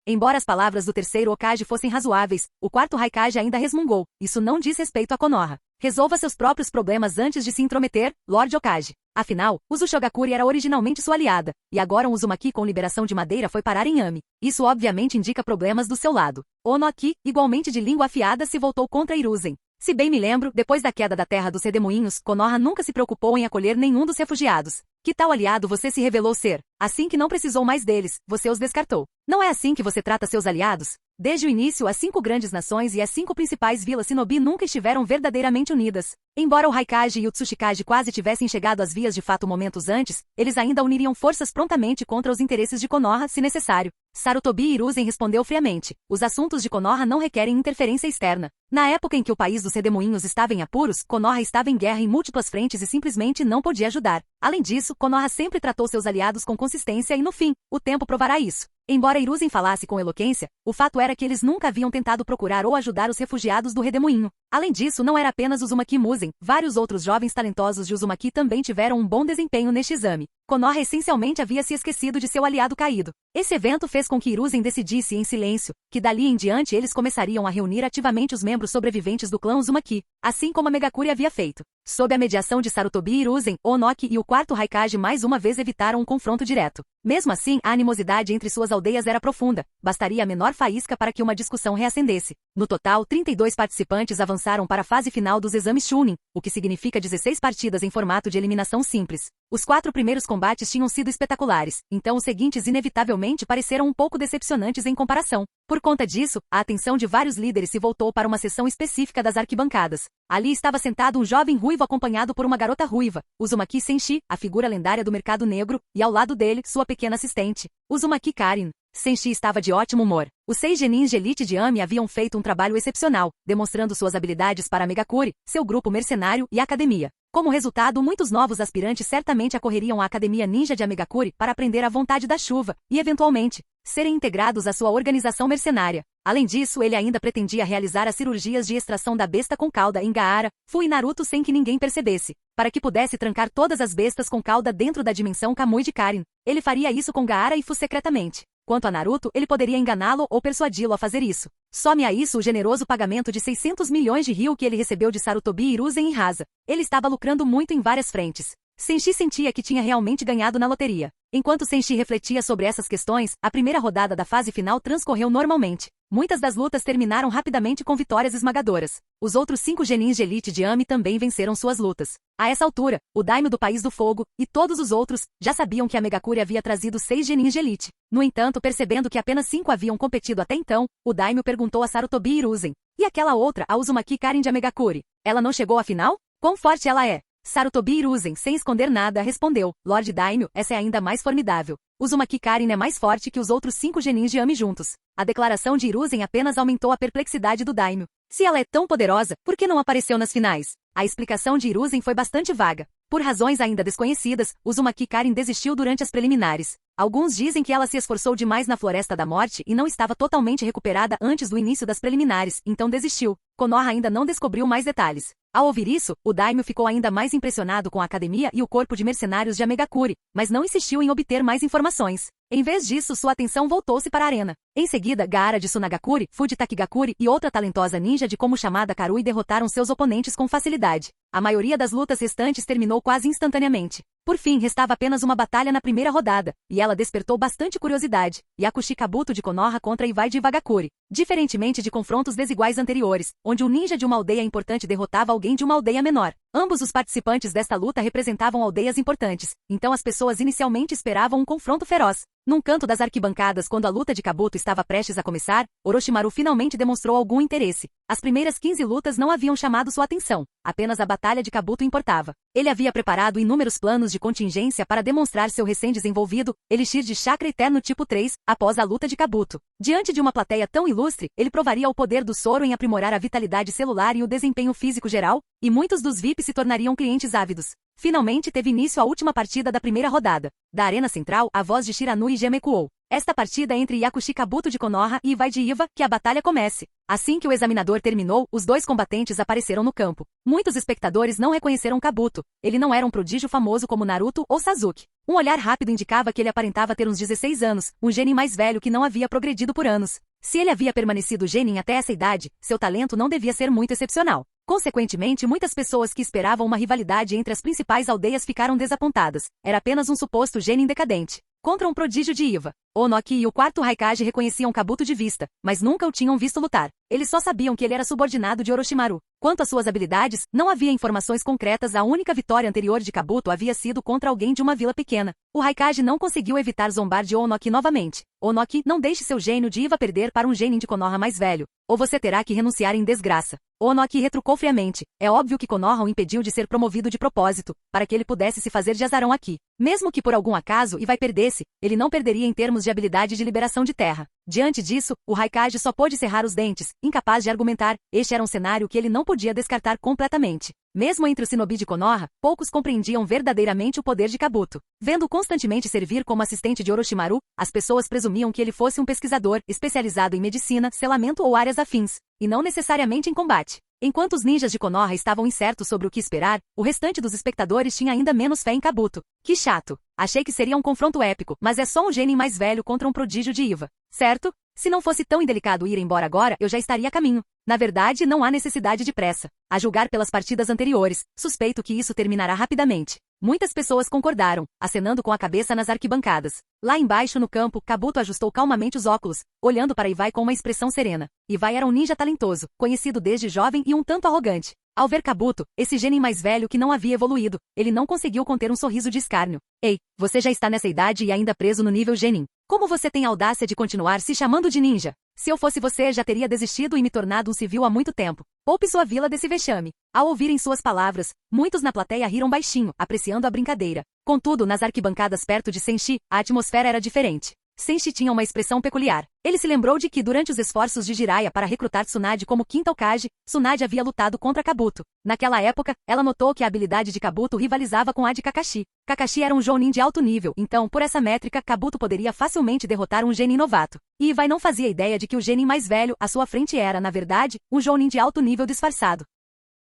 Embora as palavras do terceiro Hokage fossem razoáveis, o quarto Haikage ainda resmungou. Isso não diz respeito a Konoha. Resolva seus próprios problemas antes de se intrometer, Lord Hokage. Afinal, Uzushogakuri era originalmente sua aliada, e agora um Uzumaki com liberação de madeira foi parar em Ami. Isso obviamente indica problemas do seu lado. Onoki, igualmente de língua afiada, se voltou contra Hiruzen. Se bem me lembro, depois da queda da terra dos Redemoinhos, Konoha nunca se preocupou em acolher nenhum dos refugiados. Que tal aliado você se revelou ser? Assim que não precisou mais deles, você os descartou. Não é assim que você trata seus aliados? Desde o início, as 5 grandes nações e as 5 principais vilas shinobi nunca estiveram verdadeiramente unidas. Embora o Haikage e o Tsuchikage quase tivessem chegado às vias de fato momentos antes, eles ainda uniriam forças prontamente contra os interesses de Konoha, se necessário. Sarutobi Hiruzen respondeu friamente. Os assuntos de Konoha não requerem interferência externa. Na época em que o país dos Redemoinhos estava em apuros, Konoha estava em guerra em múltiplas frentes e simplesmente não podia ajudar. Além disso, Konoha sempre tratou seus aliados com consistência e no fim, o tempo provará isso. Embora Hiruzen falasse com eloquência, o fato era que eles nunca haviam tentado procurar ou ajudar os refugiados do Redemoinho. Além disso, não era apenas Uzumaki Musen, vários outros jovens talentosos de Uzumaki também tiveram um bom desempenho neste exame. Konoha essencialmente havia se esquecido de seu aliado caído. Esse evento fez com que Hiruzen decidisse em silêncio, que dali em diante eles começariam a reunir ativamente os membros sobreviventes do clã Uzumaki, assim como a Megakuri havia feito. Sob a mediação de Sarutobi e Hiruzen, Onoki e o quarto Raikage mais uma vez evitaram um confronto direto. Mesmo assim, a animosidade entre suas aldeias era profunda, bastaria a menor faísca para que uma discussão reacendesse. No total, 32 participantes avançaram para a fase final dos exames Chunin, o que significa 16 partidas em formato de eliminação simples. Os 4 primeiros combates tinham sido espetaculares, então os seguintes inevitavelmente pareceram um pouco decepcionantes em comparação. Por conta disso, a atenção de vários líderes se voltou para uma seção específica das arquibancadas. Ali estava sentado um jovem ruivo acompanhado por uma garota ruiva, Uzumaki Senshi, a figura lendária do mercado negro, e ao lado dele, sua pequena assistente, Uzumaki Karin. Senshi estava de ótimo humor. Os 6 genins de elite de Ami haviam feito um trabalho excepcional, demonstrando suas habilidades para a Megakuri, seu grupo mercenário e a academia. Como resultado, muitos novos aspirantes certamente acorreriam à Academia Ninja de Amegakuri para aprender a vontade da chuva e, eventualmente, serem integrados à sua organização mercenária. Além disso, ele ainda pretendia realizar as cirurgias de extração da besta com cauda em Gaara, Fu e Naruto sem que ninguém percebesse, para que pudesse trancar todas as bestas com cauda dentro da dimensão Kamui de Karin. Ele faria isso com Gaara e Fu secretamente. Quanto a Naruto, ele poderia enganá-lo ou persuadi-lo a fazer isso. Some a isso o generoso pagamento de 600 milhões de ryu que ele recebeu de Sarutobi Hiruzen e Rasa. Ele estava lucrando muito em várias frentes. Senshi sentia que tinha realmente ganhado na loteria. Enquanto Senshi refletia sobre essas questões, a primeira rodada da fase final transcorreu normalmente. Muitas das lutas terminaram rapidamente com vitórias esmagadoras. Os outros 5 genins de elite de Ami também venceram suas lutas. A essa altura, o Daimyo do País do Fogo, e todos os outros, já sabiam que a Megakuri havia trazido 6 genins de elite. No entanto, percebendo que apenas 5 haviam competido até então, o Daimyo perguntou a Sarutobi Hiruzen. E aquela outra, a Uzumaki Karin de Megakuri? Ela não chegou à final? Quão forte ela é? Sarutobi Hiruzen, sem esconder nada, respondeu. Lord Daimyo, essa é ainda mais formidável. Uzumaki Karin é mais forte que os outros 5 genins de Ami juntos. A declaração de Hiruzen apenas aumentou a perplexidade do Daimyo. Se ela é tão poderosa, por que não apareceu nas finais? A explicação de Hiruzen foi bastante vaga. Por razões ainda desconhecidas, Uzumaki Karin desistiu durante as preliminares. Alguns dizem que ela se esforçou demais na Floresta da Morte e não estava totalmente recuperada antes do início das preliminares, então desistiu. Konoha ainda não descobriu mais detalhes. Ao ouvir isso, o Daimyo ficou ainda mais impressionado com a academia e o corpo de mercenários de Amegakuri, mas não insistiu em obter mais informações. Em vez disso, sua atenção voltou-se para a arena. Em seguida, Gaara de Tsunagakuri, Fu de Takigakuri e outra talentosa ninja de como chamada Karui derrotaram seus oponentes com facilidade. A maioria das lutas restantes terminou quase instantaneamente. Por fim, restava apenas uma batalha na primeira rodada, e ela despertou bastante curiosidade. Yakushi Kabuto de Konoha contra Iwai de Iwagakuri. Diferentemente de confrontos desiguais anteriores, onde um ninja de uma aldeia importante derrotava alguém de uma aldeia menor. Ambos os participantes desta luta representavam aldeias importantes, então as pessoas inicialmente esperavam um confronto feroz. Num canto das arquibancadas, quando a luta de Kabuto estava prestes a começar, Orochimaru finalmente demonstrou algum interesse. As primeiras 15 lutas não haviam chamado sua atenção, apenas a batalha de Kabuto importava. Ele havia preparado inúmeros planos de contingência para demonstrar seu recém-desenvolvido Elixir de Chakra Eterno tipo 3, após a luta de Kabuto. Diante de uma plateia tão ilustre, ele provaria o poder do soro em aprimorar a vitalidade celular e o desempenho físico geral, e muitos dos VIPs se tornariam clientes ávidos. Finalmente teve início a última partida da primeira rodada. Da arena central, a voz de Shiranui Gem ecoou. Esta partida é entre Yakushi Kabuto de Konoha e Iwai de Iwa, que a batalha comece. Assim que o examinador terminou, os 2 combatentes apareceram no campo. Muitos espectadores não reconheceram Kabuto. Ele não era um prodígio famoso como Naruto ou Sasuke. Um olhar rápido indicava que ele aparentava ter uns 16 anos, um genin mais velho que não havia progredido por anos. Se ele havia permanecido genin até essa idade, seu talento não devia ser muito excepcional. Consequentemente, muitas pessoas que esperavam uma rivalidade entre as principais aldeias ficaram desapontadas. Era apenas um suposto genin decadente. Contra um prodígio de Iwa. Onoki e o quarto Raikage reconheciam Kabuto de vista, mas nunca o tinham visto lutar. Eles só sabiam que ele era subordinado de Orochimaru. Quanto às suas habilidades, não havia informações concretas. A única vitória anterior de Kabuto havia sido contra alguém de uma vila pequena. O Raikage não conseguiu evitar zombar de Onoki novamente. Onoki, não deixe seu gênio de Iwa perder para um genin de Konoha mais velho, ou você terá que renunciar em desgraça. Onoki retrucou friamente. É óbvio que Konoha o impediu de ser promovido de propósito, para que ele pudesse se fazer de azarão aqui. Mesmo que por algum acaso Iwai perdesse, ele não perderia em termos de habilidade de liberação de terra. Diante disso, o Raikage só pôde cerrar os dentes, incapaz de argumentar. Este era um cenário que ele não podia descartar completamente. Mesmo entre o shinobi de Konoha, poucos compreendiam verdadeiramente o poder de Kabuto. Vendo-o constantemente servir como assistente de Orochimaru, as pessoas presumiam que ele fosse um pesquisador, especializado em medicina, selamento ou áreas afins, e não necessariamente em combate. Enquanto os ninjas de Konoha estavam incertos sobre o que esperar, o restante dos espectadores tinha ainda menos fé em Kabuto. Que chato. Achei que seria um confronto épico, mas é só um genin mais velho contra um prodígio de Iva. Certo? Se não fosse tão indelicado ir embora agora, eu já estaria a caminho. Na verdade, não há necessidade de pressa. A julgar pelas partidas anteriores, suspeito que isso terminará rapidamente. Muitas pessoas concordaram, acenando com a cabeça nas arquibancadas. Lá embaixo no campo, Kabuto ajustou calmamente os óculos, olhando para Iwai com uma expressão serena. Iwai era um ninja talentoso, conhecido desde jovem e um tanto arrogante. Ao ver Kabuto, esse genin mais velho que não havia evoluído, ele não conseguiu conter um sorriso de escárnio. Ei, você já está nessa idade e ainda preso no nível genin. Como você tem a audácia de continuar se chamando de ninja? Se eu fosse você, já teria desistido e me tornado um civil há muito tempo. Poupe sua vila desse vexame. Ao ouvirem suas palavras, muitos na plateia riram baixinho, apreciando a brincadeira. Contudo, nas arquibancadas perto de Senshi, a atmosfera era diferente. Senshi tinha uma expressão peculiar. Ele se lembrou de que, durante os esforços de Jiraiya para recrutar Tsunade como quinta Hokage, Tsunade havia lutado contra Kabuto. Naquela época, ela notou que a habilidade de Kabuto rivalizava com a de Kakashi. Kakashi era um jounin de alto nível, então, por essa métrica, Kabuto poderia facilmente derrotar um genin novato. E Iwai não fazia ideia de que o genin mais velho à sua frente era, na verdade, um jounin de alto nível disfarçado.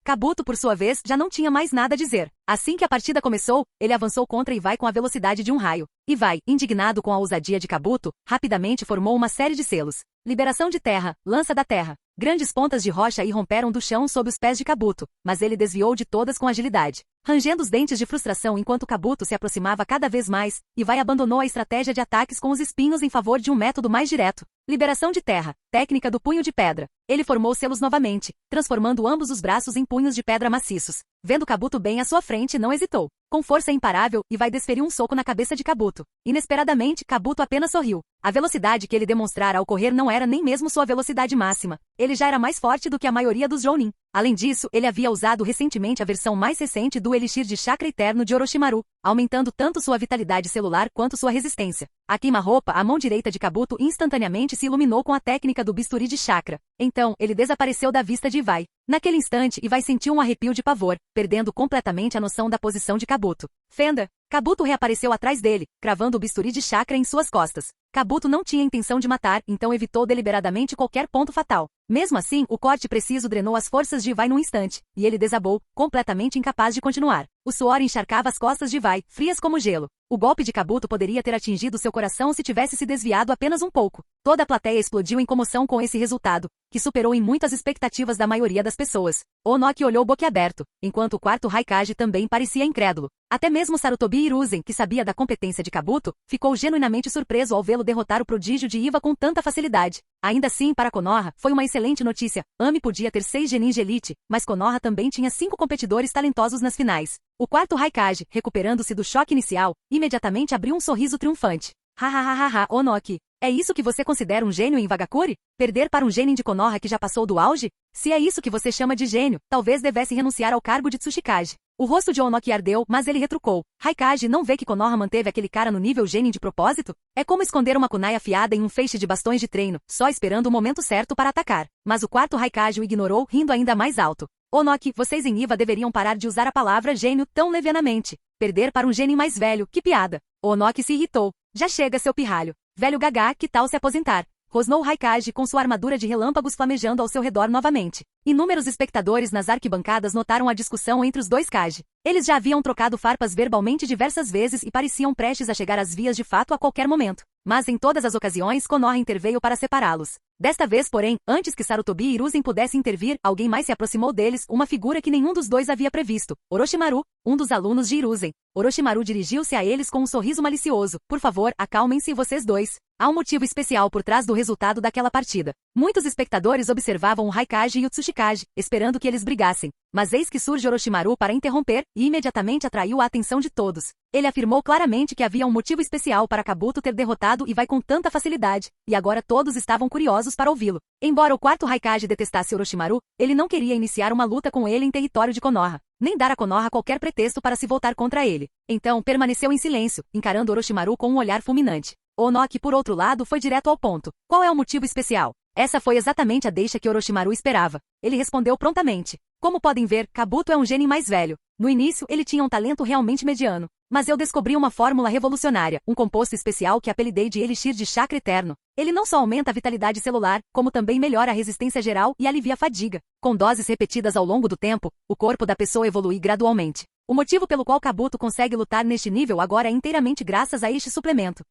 Kabuto, por sua vez, já não tinha mais nada a dizer. Assim que a partida começou, ele avançou contra Iwai com a velocidade de um raio. Iwai, indignado com a ousadia de Kabuto, rapidamente formou uma série de selos. Liberação de terra, lança da terra. Grandes pontas de rocha irromperam do chão sob os pés de Kabuto, mas ele desviou de todas com agilidade. Rangendo os dentes de frustração enquanto Kabuto se aproximava cada vez mais, Iwai abandonou a estratégia de ataques com os espinhos em favor de um método mais direto. Liberação de terra, técnica do punho de pedra. Ele formou selos novamente, transformando ambos os braços em punhos de pedra maciços. Vendo Kabuto bem à sua frente, não hesitou. Com força imparável, Iwai desferiu um soco na cabeça de Kabuto. Inesperadamente, Kabuto apenas sorriu. A velocidade que ele demonstrara ao correr não era nem mesmo sua velocidade máxima. Ele já era mais forte do que a maioria dos jounin. Além disso, ele havia usado recentemente a versão mais recente do Elixir de Chakra Eterno de Orochimaru, aumentando tanto sua vitalidade celular quanto sua resistência. A queima-roupa, a mão direita de Kabuto instantaneamente se iluminou com a técnica do bisturi de chakra. Então, ele desapareceu da vista de Iwai. Naquele instante, Iwai sentiu um arrepio de pavor, perdendo completamente a noção da posição de Kabuto. Fenda! Kabuto reapareceu atrás dele, cravando o bisturi de chakra em suas costas. Kabuto não tinha intenção de matar, então evitou deliberadamente qualquer ponto fatal. Mesmo assim, o corte preciso drenou as forças de Iwai num instante, e ele desabou, completamente incapaz de continuar. O suor encharcava as costas de Iwai, frias como gelo. O golpe de Kabuto poderia ter atingido seu coração se tivesse se desviado apenas um pouco. Toda a plateia explodiu em comoção com esse resultado, que superou em muito as expectativas da maioria das pessoas. Onoki olhou boquiaberto, enquanto o quarto Raikage também parecia incrédulo. Até mesmo Sarutobi Hiruzen, que sabia da competência de Kabuto, ficou genuinamente surpreso ao vê-lo derrotar o prodígio de Iva com tanta facilidade. Ainda assim, para Konoha, foi uma excelente notícia. Ami podia ter 6 genins de elite, mas Konoha também tinha 5 competidores talentosos nas finais. O quarto Raikage, recuperando-se do choque inicial, imediatamente abriu um sorriso triunfante. Hahaha, Onoki. É isso que você considera um gênio em Vagakuri? Perder para um genin de Konoha que já passou do auge? Se é isso que você chama de gênio, talvez devesse renunciar ao cargo de Tsuchikage. O rosto de Onoki ardeu, mas ele retrucou. Raikage não vê que Konoha manteve aquele cara no nível genin de propósito? É como esconder uma kunai afiada em um feixe de bastões de treino, só esperando o momento certo para atacar. Mas o quarto Raikage o ignorou, rindo ainda mais alto. Onoki, vocês em Iva deveriam parar de usar a palavra gênio tão levianamente. Perder para um genin mais velho, que piada. Onoki se irritou. Já chega, seu pirralho. Velho gagá, que tal se aposentar? Rosnou Raikage com sua armadura de relâmpagos flamejando ao seu redor novamente. Inúmeros espectadores nas arquibancadas notaram a discussão entre os dois Kage. Eles já haviam trocado farpas verbalmente diversas vezes e pareciam prestes a chegar às vias de fato a qualquer momento. Mas em todas as ocasiões Konoha interveio para separá-los. Desta vez, porém, antes que Sarutobi e Hiruzen pudessem intervir, alguém mais se aproximou deles, uma figura que nenhum dos dois havia previsto. Orochimaru, um dos alunos de Hiruzen. Orochimaru dirigiu-se a eles com um sorriso malicioso. Por favor, acalmem-se vocês dois. Há um motivo especial por trás do resultado daquela partida. Muitos espectadores observavam o Raikage e o Tsuchikage, esperando que eles brigassem. Mas eis que surge Orochimaru para interromper, e imediatamente atraiu a atenção de todos. Ele afirmou claramente que havia um motivo especial para Kabuto ter derrotado Iwai com tanta facilidade, e agora todos estavam curiosos para ouvi-lo. Embora o quarto Raikage detestasse Orochimaru, ele não queria iniciar uma luta com ele em território de Konoha, nem dar a Konoha qualquer pretexto para se voltar contra ele. Então permaneceu em silêncio, encarando Orochimaru com um olhar fulminante. Onoki, por outro lado, foi direto ao ponto. Qual é o motivo especial? Essa foi exatamente a deixa que Orochimaru esperava. Ele respondeu prontamente. Como podem ver, Kabuto é um genin mais velho. No início, ele tinha um talento realmente mediano. Mas eu descobri uma fórmula revolucionária, um composto especial que apelidei de Elixir de Chakra Eterno. Ele não só aumenta a vitalidade celular, como também melhora a resistência geral e alivia a fadiga. Com doses repetidas ao longo do tempo, o corpo da pessoa evolui gradualmente. O motivo pelo qual Kabuto consegue lutar neste nível agora é inteiramente graças a este suplemento.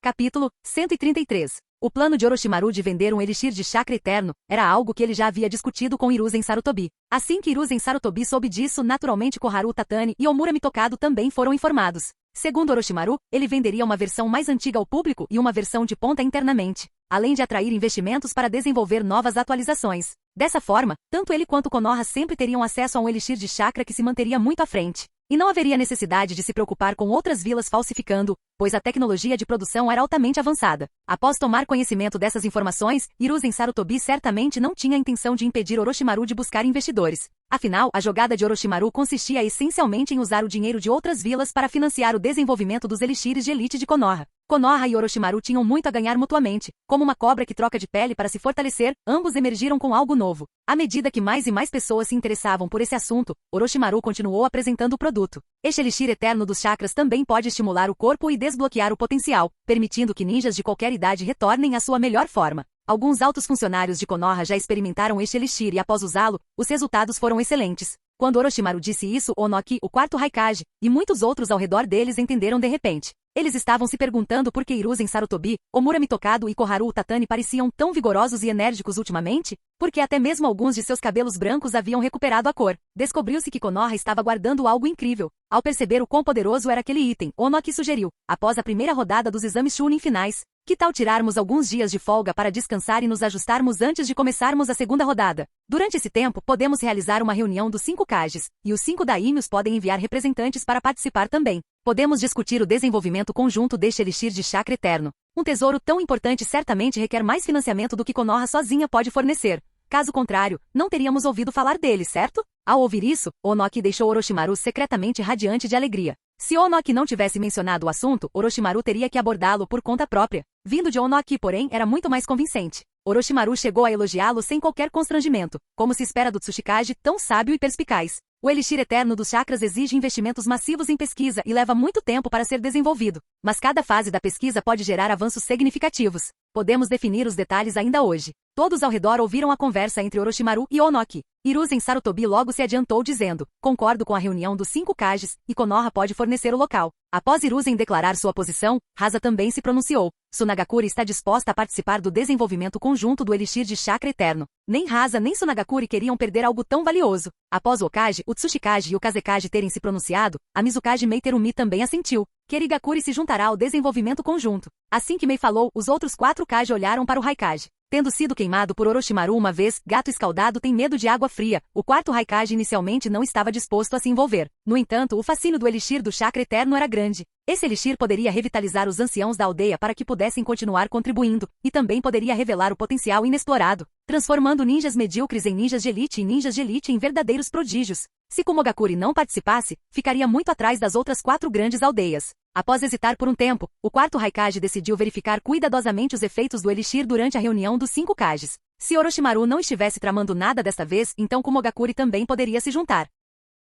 Capítulo 133. O plano de Orochimaru de vender um elixir de chakra eterno era algo que ele já havia discutido com Hiruzen Sarutobi. Assim que Hiruzen Sarutobi soube disso, naturalmente Koharu Tatani e Omura Mitokado também foram informados. Segundo Orochimaru, ele venderia uma versão mais antiga ao público e uma versão de ponta internamente, além de atrair investimentos para desenvolver novas atualizações. Dessa forma, tanto ele quanto Konoha sempre teriam acesso a um elixir de chakra que se manteria muito à frente. E não haveria necessidade de se preocupar com outras vilas falsificando, pois a tecnologia de produção era altamente avançada. Após tomar conhecimento dessas informações, Hiruzen Sarutobi certamente não tinha a intenção de impedir Orochimaru de buscar investidores. Afinal, a jogada de Orochimaru consistia essencialmente em usar o dinheiro de outras vilas para financiar o desenvolvimento dos elixires de elite de Konoha. Konoha e Orochimaru tinham muito a ganhar mutuamente. Como uma cobra que troca de pele para se fortalecer, ambos emergiram com algo novo. À medida que mais e mais pessoas se interessavam por esse assunto, Orochimaru continuou apresentando o produto. Este elixir eterno dos chakras também pode estimular o corpo e desbloquear o potencial, permitindo que ninjas de qualquer idade retornem à sua melhor forma. Alguns altos funcionários de Konoha já experimentaram este elixir e após usá-lo, os resultados foram excelentes. Quando Orochimaru disse isso, Onoki, o quarto Raikage, e muitos outros ao redor deles entenderam de repente. Eles estavam se perguntando por que Hiruzen Sarutobi, Omura Mitokado e Koharu Tatani pareciam tão vigorosos e enérgicos ultimamente, porque até mesmo alguns de seus cabelos brancos haviam recuperado a cor. Descobriu-se que Konoha estava guardando algo incrível. Ao perceber o quão poderoso era aquele item, Onoki sugeriu, após a primeira rodada dos exames Chunin finais, que tal tirarmos alguns dias de folga para descansar e nos ajustarmos antes de começarmos a segunda rodada? Durante esse tempo, podemos realizar uma reunião dos 5 Kages, e os 5 Daimyos podem enviar representantes para participar também. Podemos discutir o desenvolvimento conjunto deste elixir de chakra eterno. Um tesouro tão importante certamente requer mais financiamento do que Konoha sozinha pode fornecer. Caso contrário, não teríamos ouvido falar dele, certo? Ao ouvir isso, Onoki deixou Orochimaru secretamente radiante de alegria. Se Onoki não tivesse mencionado o assunto, Orochimaru teria que abordá-lo por conta própria. Vindo de Onoki, porém, era muito mais convincente. Orochimaru chegou a elogiá-lo sem qualquer constrangimento, como se espera do Tsuchikage tão sábio e perspicaz. O elixir eterno dos chakras exige investimentos massivos em pesquisa e leva muito tempo para ser desenvolvido. Mas cada fase da pesquisa pode gerar avanços significativos. Podemos definir os detalhes ainda hoje. Todos ao redor ouviram a conversa entre Orochimaru e Onoki. Hiruzen Sarutobi logo se adiantou dizendo, concordo com a reunião dos 5 Kages, e Konoha pode fornecer o local. Após Hiruzen declarar sua posição, Rasa também se pronunciou. Sunagakure está disposta a participar do desenvolvimento conjunto do elixir de chakra eterno. Nem Rasa nem Sunagakure queriam perder algo tão valioso. Após o Okage, o Tsuchikage e o Kazekage terem se pronunciado, a Mizukage Meiterumi também assentiu. Kirigakure se juntará ao desenvolvimento conjunto. Assim que Mei falou, os outros 4 Kage olharam para o Raikage. Tendo sido queimado por Orochimaru uma vez, gato escaldado tem medo de água fria. O quarto Raikage inicialmente não estava disposto a se envolver. No entanto, o fascínio do elixir do chakra eterno era grande. Esse elixir poderia revitalizar os anciãos da aldeia para que pudessem continuar contribuindo, e também poderia revelar o potencial inexplorado, transformando ninjas medíocres em ninjas de elite e ninjas de elite em verdadeiros prodígios. Se Kumogakure não participasse, ficaria muito atrás das outras 4 grandes aldeias. Após hesitar por um tempo, o quarto Raikage decidiu verificar cuidadosamente os efeitos do elixir durante a reunião dos 5 Kages. Se Orochimaru não estivesse tramando nada desta vez, então Kumogakure também poderia se juntar.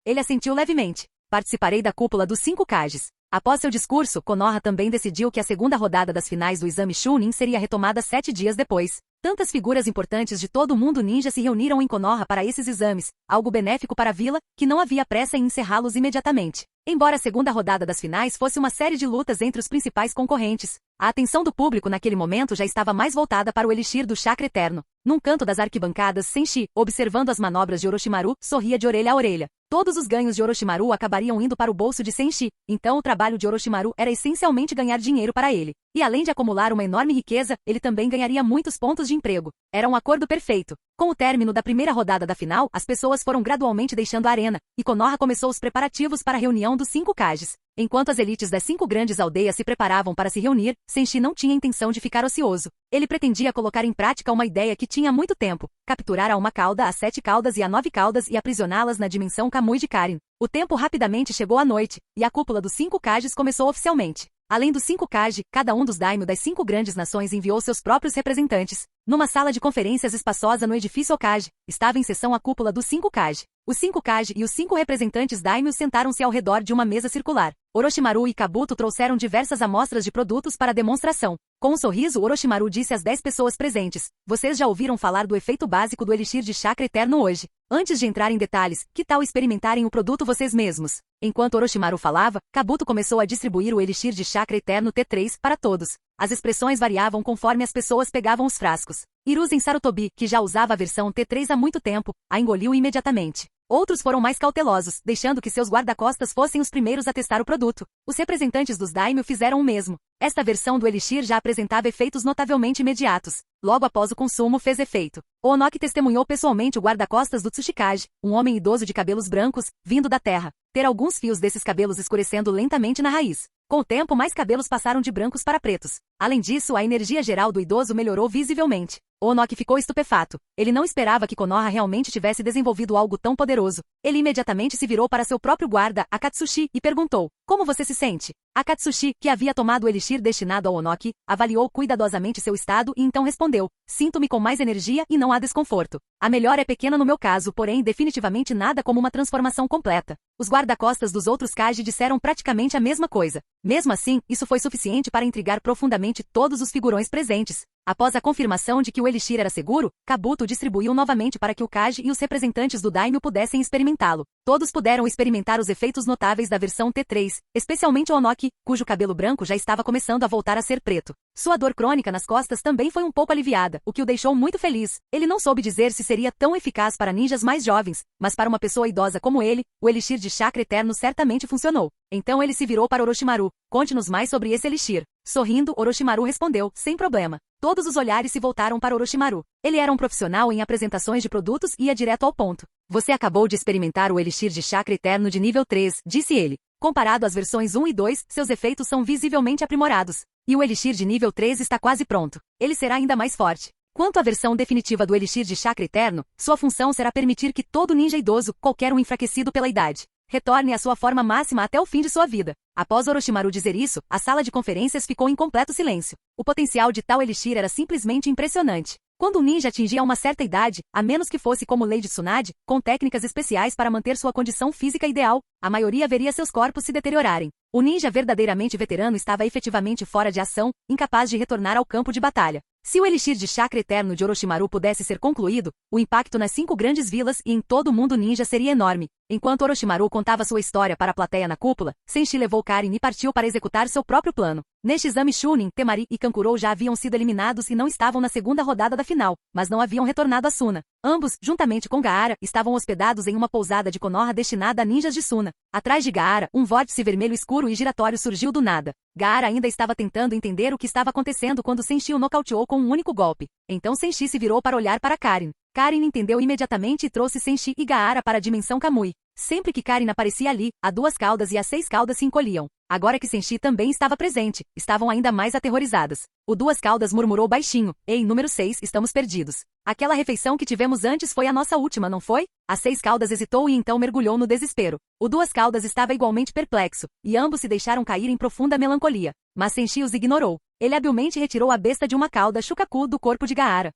Ele assentiu levemente. Participarei da cúpula dos 5 Kages. Após seu discurso, Konoha também decidiu que a segunda rodada das finais do exame Chunin seria retomada 7 dias depois. Tantas figuras importantes de todo o mundo ninja se reuniram em Konoha para esses exames, algo benéfico para a vila, que não havia pressa em encerrá-los imediatamente. Embora a segunda rodada das finais fosse uma série de lutas entre os principais concorrentes, a atenção do público naquele momento já estava mais voltada para o elixir do chakra eterno. Num canto das arquibancadas, Senshi, observando as manobras de Orochimaru, sorria de orelha a orelha. Todos os ganhos de Orochimaru acabariam indo para o bolso de Senshi, então o trabalho de Orochimaru era essencialmente ganhar dinheiro para ele. E além de acumular uma enorme riqueza, ele também ganharia muitos pontos de emprego. Era um acordo perfeito. Com o término da primeira rodada da final, as pessoas foram gradualmente deixando a arena, e Konoha começou os preparativos para a reunião dos 5 Kages. Enquanto as elites das 5 grandes aldeias se preparavam para se reunir, Senshi não tinha intenção de ficar ocioso. Ele pretendia colocar em prática uma ideia que tinha há muito tempo, capturar a 1 cauda, a 7 caudas e a 9 caudas e aprisioná-las na dimensão Kamui de Karin. O tempo rapidamente chegou à noite, e a cúpula dos 5 Kages começou oficialmente. Além dos 5 Kage, cada um dos daimyo das 5 grandes nações enviou seus próprios representantes. Numa sala de conferências espaçosa no edifício Okage, estava em sessão a cúpula dos 5 Kage. Os 5 Kage e os 5 representantes daimyo sentaram-se ao redor de uma mesa circular. Orochimaru e Kabuto trouxeram diversas amostras de produtos para demonstração. Com um sorriso, Orochimaru disse às 10 pessoas presentes: "Vocês já ouviram falar do efeito básico do elixir de chakra eterno hoje. Antes de entrar em detalhes, que tal experimentarem o produto vocês mesmos?" Enquanto Orochimaru falava, Kabuto começou a distribuir o elixir de chakra eterno T3 para todos. As expressões variavam conforme as pessoas pegavam os frascos. Hiruzen Sarutobi, que já usava a versão T3 há muito tempo, a engoliu imediatamente. Outros foram mais cautelosos, deixando que seus guarda-costas fossem os primeiros a testar o produto. Os representantes dos daimyo fizeram o mesmo. Esta versão do elixir já apresentava efeitos notavelmente imediatos. Logo após o consumo fez efeito. Onoki testemunhou pessoalmente o guarda-costas do Tsuchikage, um homem idoso de cabelos brancos, vindo da terra, ter alguns fios desses cabelos escurecendo lentamente na raiz. Com o tempo, mais cabelos passaram de brancos para pretos. Além disso, a energia geral do idoso melhorou visivelmente. Onoki ficou estupefato. Ele não esperava que Konoha realmente tivesse desenvolvido algo tão poderoso. Ele imediatamente se virou para seu próprio guarda, Akatsushi, e perguntou: "Como você se sente?" Akatsushi, que havia tomado o elixir destinado ao Onoki, avaliou cuidadosamente seu estado e então respondeu: "Sinto-me com mais energia e não há desconforto. A melhora é pequena no meu caso, porém definitivamente nada como uma transformação completa." Os guarda-costas dos outros Kage disseram praticamente a mesma coisa. Mesmo assim, isso foi suficiente para intrigar profundamente todos os figurões presentes. Após a confirmação de que o elixir era seguro, Kabuto distribuiu novamente para que o Kage e os representantes do daimyo pudessem experimentá-lo. Todos puderam experimentar os efeitos notáveis da versão T3, especialmente Onoki, cujo cabelo branco já estava começando a voltar a ser preto. Sua dor crônica nas costas também foi um pouco aliviada, o que o deixou muito feliz. Ele não soube dizer se seria tão eficaz para ninjas mais jovens, mas para uma pessoa idosa como ele, o elixir de chakra eterno certamente funcionou. Então ele se virou para Orochimaru: "Conte-nos mais sobre esse elixir." Sorrindo, Orochimaru respondeu: "Sem problema." Todos os olhares se voltaram para Orochimaru. Ele era um profissional em apresentações de produtos e ia direto ao ponto. "Você acabou de experimentar o elixir de chakra eterno de nível 3, disse ele. Comparado às versões 1 e 2, seus efeitos são visivelmente aprimorados. E o elixir de nível 3 está quase pronto. Ele será ainda mais forte. Quanto à versão definitiva do elixir de chakra eterno, sua função será permitir que todo ninja idoso, qualquer um enfraquecido pela idade, retorne à sua forma máxima até o fim de sua vida." Após Orochimaru dizer isso, a sala de conferências ficou em completo silêncio. O potencial de tal elixir era simplesmente impressionante. Quando um ninja atingia uma certa idade, a menos que fosse como Lady Tsunade, com técnicas especiais para manter sua condição física ideal, a maioria veria seus corpos se deteriorarem. O ninja verdadeiramente veterano estava efetivamente fora de ação, incapaz de retornar ao campo de batalha. Se o elixir de chakra eterno de Orochimaru pudesse ser concluído, o impacto nas 5 grandes vilas e em todo o mundo ninja seria enorme. Enquanto Orochimaru contava sua história para a plateia na cúpula, Senshi levou Karin e partiu para executar seu próprio plano. Neste exame, Chunin, Temari e Kankuro já haviam sido eliminados e não estavam na segunda rodada da final, mas não haviam retornado a Suna. Ambos, juntamente com Gaara, estavam hospedados em uma pousada de Konoha destinada a ninjas de Suna. Atrás de Gaara, um vórtice vermelho escuro e giratório surgiu do nada. Gaara ainda estava tentando entender o que estava acontecendo quando Senshi o nocauteou com um único golpe. Então Senshi se virou para olhar para Karin. Karin entendeu imediatamente e trouxe Senshi e Gaara para a dimensão Kamui. Sempre que Karin aparecia ali, a 2 caudas e a 6 caudas se encolhiam. Agora que Senshi também estava presente, estavam ainda mais aterrorizadas. O 2 caudas murmurou baixinho: "Ei, número 6, estamos perdidos. Aquela refeição que tivemos antes foi a nossa última, não foi?" A 6 caudas hesitou e então mergulhou no desespero. O 2 caudas estava igualmente perplexo, e ambos se deixaram cair em profunda melancolia. Mas Senshi os ignorou. Ele habilmente retirou a besta de uma cauda Shukaku do corpo de Gaara.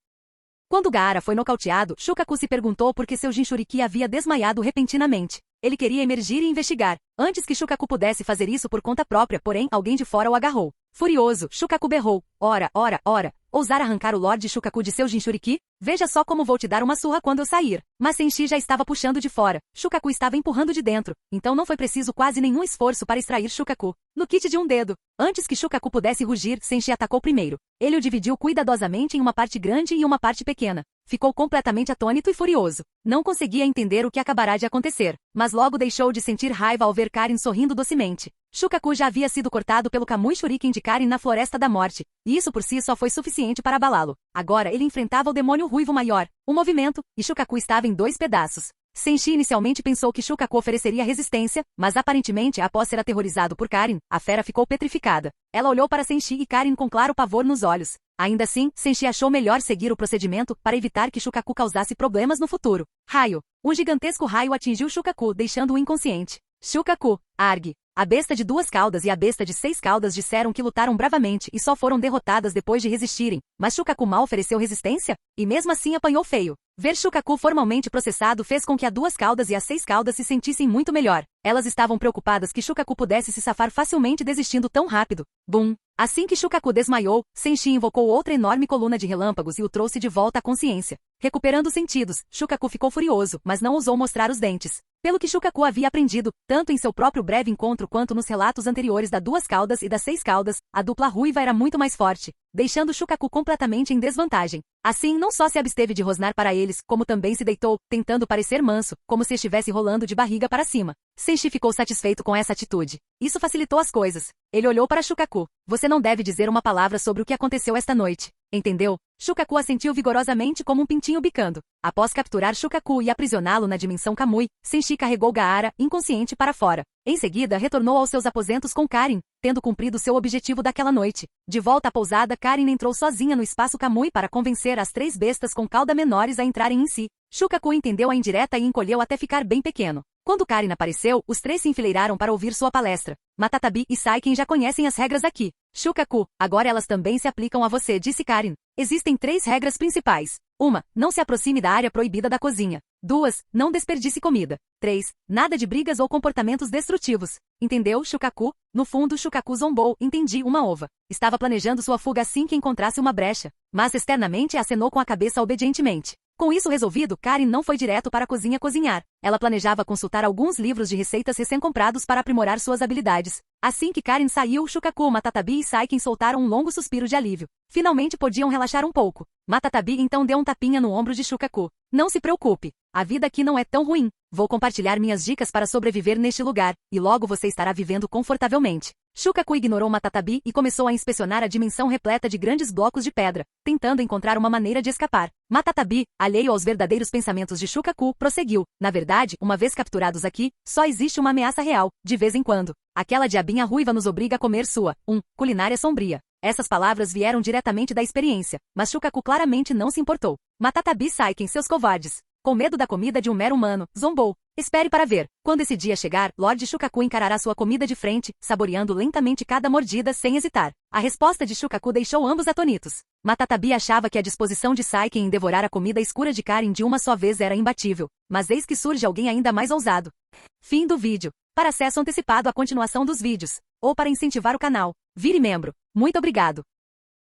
Quando Gaara foi nocauteado, Shukaku se perguntou por que seu Jinchuriki havia desmaiado repentinamente. Ele queria emergir e investigar. Antes que Shukaku pudesse fazer isso por conta própria, porém, alguém de fora o agarrou. Furioso, Shukaku berrou: "Ora, ora, ora! Ousar arrancar o Lorde Shukaku de seu Jinchuriki? Veja só como vou te dar uma surra quando eu sair." Mas Senshi já estava puxando de fora. Shukaku estava empurrando de dentro, então não foi preciso quase nenhum esforço para extrair Shukaku. No kit de um dedo. Antes que Shukaku pudesse rugir, Senshi atacou primeiro. Ele o dividiu cuidadosamente em uma parte grande e uma parte pequena. Ficou completamente atônito e furioso. Não conseguia entender o que acabará de acontecer, mas logo deixou de sentir raiva ao ver Karin sorrindo docemente. Shukaku já havia sido cortado pelo Kamui Shuriken de Karin na Floresta da Morte, e isso por si só foi suficiente para abalá-lo. Agora ele enfrentava o demônio ruivo maior, o movimento, e Shukaku estava em 2 pedaços. Senshi inicialmente pensou que Shukaku ofereceria resistência, mas aparentemente, após ser aterrorizado por Karin, a fera ficou petrificada. Ela olhou para Senshi e Karin com claro pavor nos olhos. Ainda assim, Senshi achou melhor seguir o procedimento para evitar que Shukaku causasse problemas no futuro. Raio. Um gigantesco raio atingiu Shukaku, deixando-o inconsciente. Shukaku, argue. A besta de 2 caudas e a besta de 6 caudas disseram que lutaram bravamente e só foram derrotadas depois de resistirem, mas Shukaku mal ofereceu resistência? E mesmo assim apanhou feio. Ver Shukaku formalmente processado fez com que a 2 caudas e a 6 caudas se sentissem muito melhor. Elas estavam preocupadas que Shukaku pudesse se safar facilmente desistindo tão rápido. Bum! Assim que Shukaku desmaiou, Senshi invocou outra enorme coluna de relâmpagos e o trouxe de volta à consciência. Recuperando os sentidos, Shukaku ficou furioso, mas não ousou mostrar os dentes. Pelo que Shukaku havia aprendido, tanto em seu próprio breve encontro quanto nos relatos anteriores da 2 caudas e das 6 caudas, a dupla ruiva era muito mais forte, deixando Shukaku completamente em desvantagem. Assim, não só se absteve de rosnar para eles, como também se deitou, tentando parecer manso, como se estivesse rolando de barriga para cima. Senshi ficou satisfeito com essa atitude. Isso facilitou as coisas. Ele olhou para Shukaku. Você não deve dizer uma palavra sobre o que aconteceu esta noite. Entendeu? Shukaku assentiu vigorosamente como um pintinho bicando. Após capturar Shukaku e aprisioná-lo na dimensão Kamui, Senshi carregou Gaara, inconsciente, para fora. Em seguida, retornou aos seus aposentos com Karin, tendo cumprido seu objetivo daquela noite. De volta à pousada, Karin entrou sozinha no espaço Kamui para convencer as 3 bestas com cauda menores a entrarem em si. Shukaku entendeu a indireta e encolheu até ficar bem pequeno. Quando Karin apareceu, os 3 se enfileiraram para ouvir sua palestra. Matatabi e Saiken já conhecem as regras aqui. Shukaku, agora elas também se aplicam a você, disse Karin. Existem 3 regras principais. 1. Não se aproxime da área proibida da cozinha. 2. Não desperdice comida. 3. Nada de brigas ou comportamentos destrutivos. Entendeu, Shukaku? No fundo, Shukaku zombou. Entendi, uma ova. Estava planejando sua fuga assim que encontrasse uma brecha. Mas externamente acenou com a cabeça obedientemente. Com isso resolvido, Karin não foi direto para a cozinha cozinhar. Ela planejava consultar alguns livros de receitas recém-comprados para aprimorar suas habilidades. Assim que Karin saiu, Shukaku, Matatabi e Saiken soltaram um longo suspiro de alívio. Finalmente podiam relaxar um pouco. Matatabi então deu um tapinha no ombro de Shukaku. Não se preocupe. A vida aqui não é tão ruim. Vou compartilhar minhas dicas para sobreviver neste lugar, e logo você estará vivendo confortavelmente. Shukaku ignorou Matatabi e começou a inspecionar a dimensão repleta de grandes blocos de pedra, tentando encontrar uma maneira de escapar. Matatabi, alheio aos verdadeiros pensamentos de Shukaku, prosseguiu. Na verdade, uma vez capturados aqui, só existe uma ameaça real, de vez em quando. Aquela diabinha ruiva nos obriga a comer sua, culinária sombria. Essas palavras vieram diretamente da experiência, mas Shukaku claramente não se importou. Matatabi e Saiken, seus covardes. Com medo da comida de um mero humano, zombou. Espere para ver. Quando esse dia chegar, Lord Shukaku encarará sua comida de frente, saboreando lentamente cada mordida sem hesitar. A resposta de Shukaku deixou ambos atonitos. Matatabi achava que a disposição de Saiken em devorar a comida escura de Karin de uma só vez era imbatível. Mas eis que surge alguém ainda mais ousado. Fim do vídeo. Para acesso antecipado à continuação dos vídeos, ou para incentivar o canal, vire membro. Muito obrigado.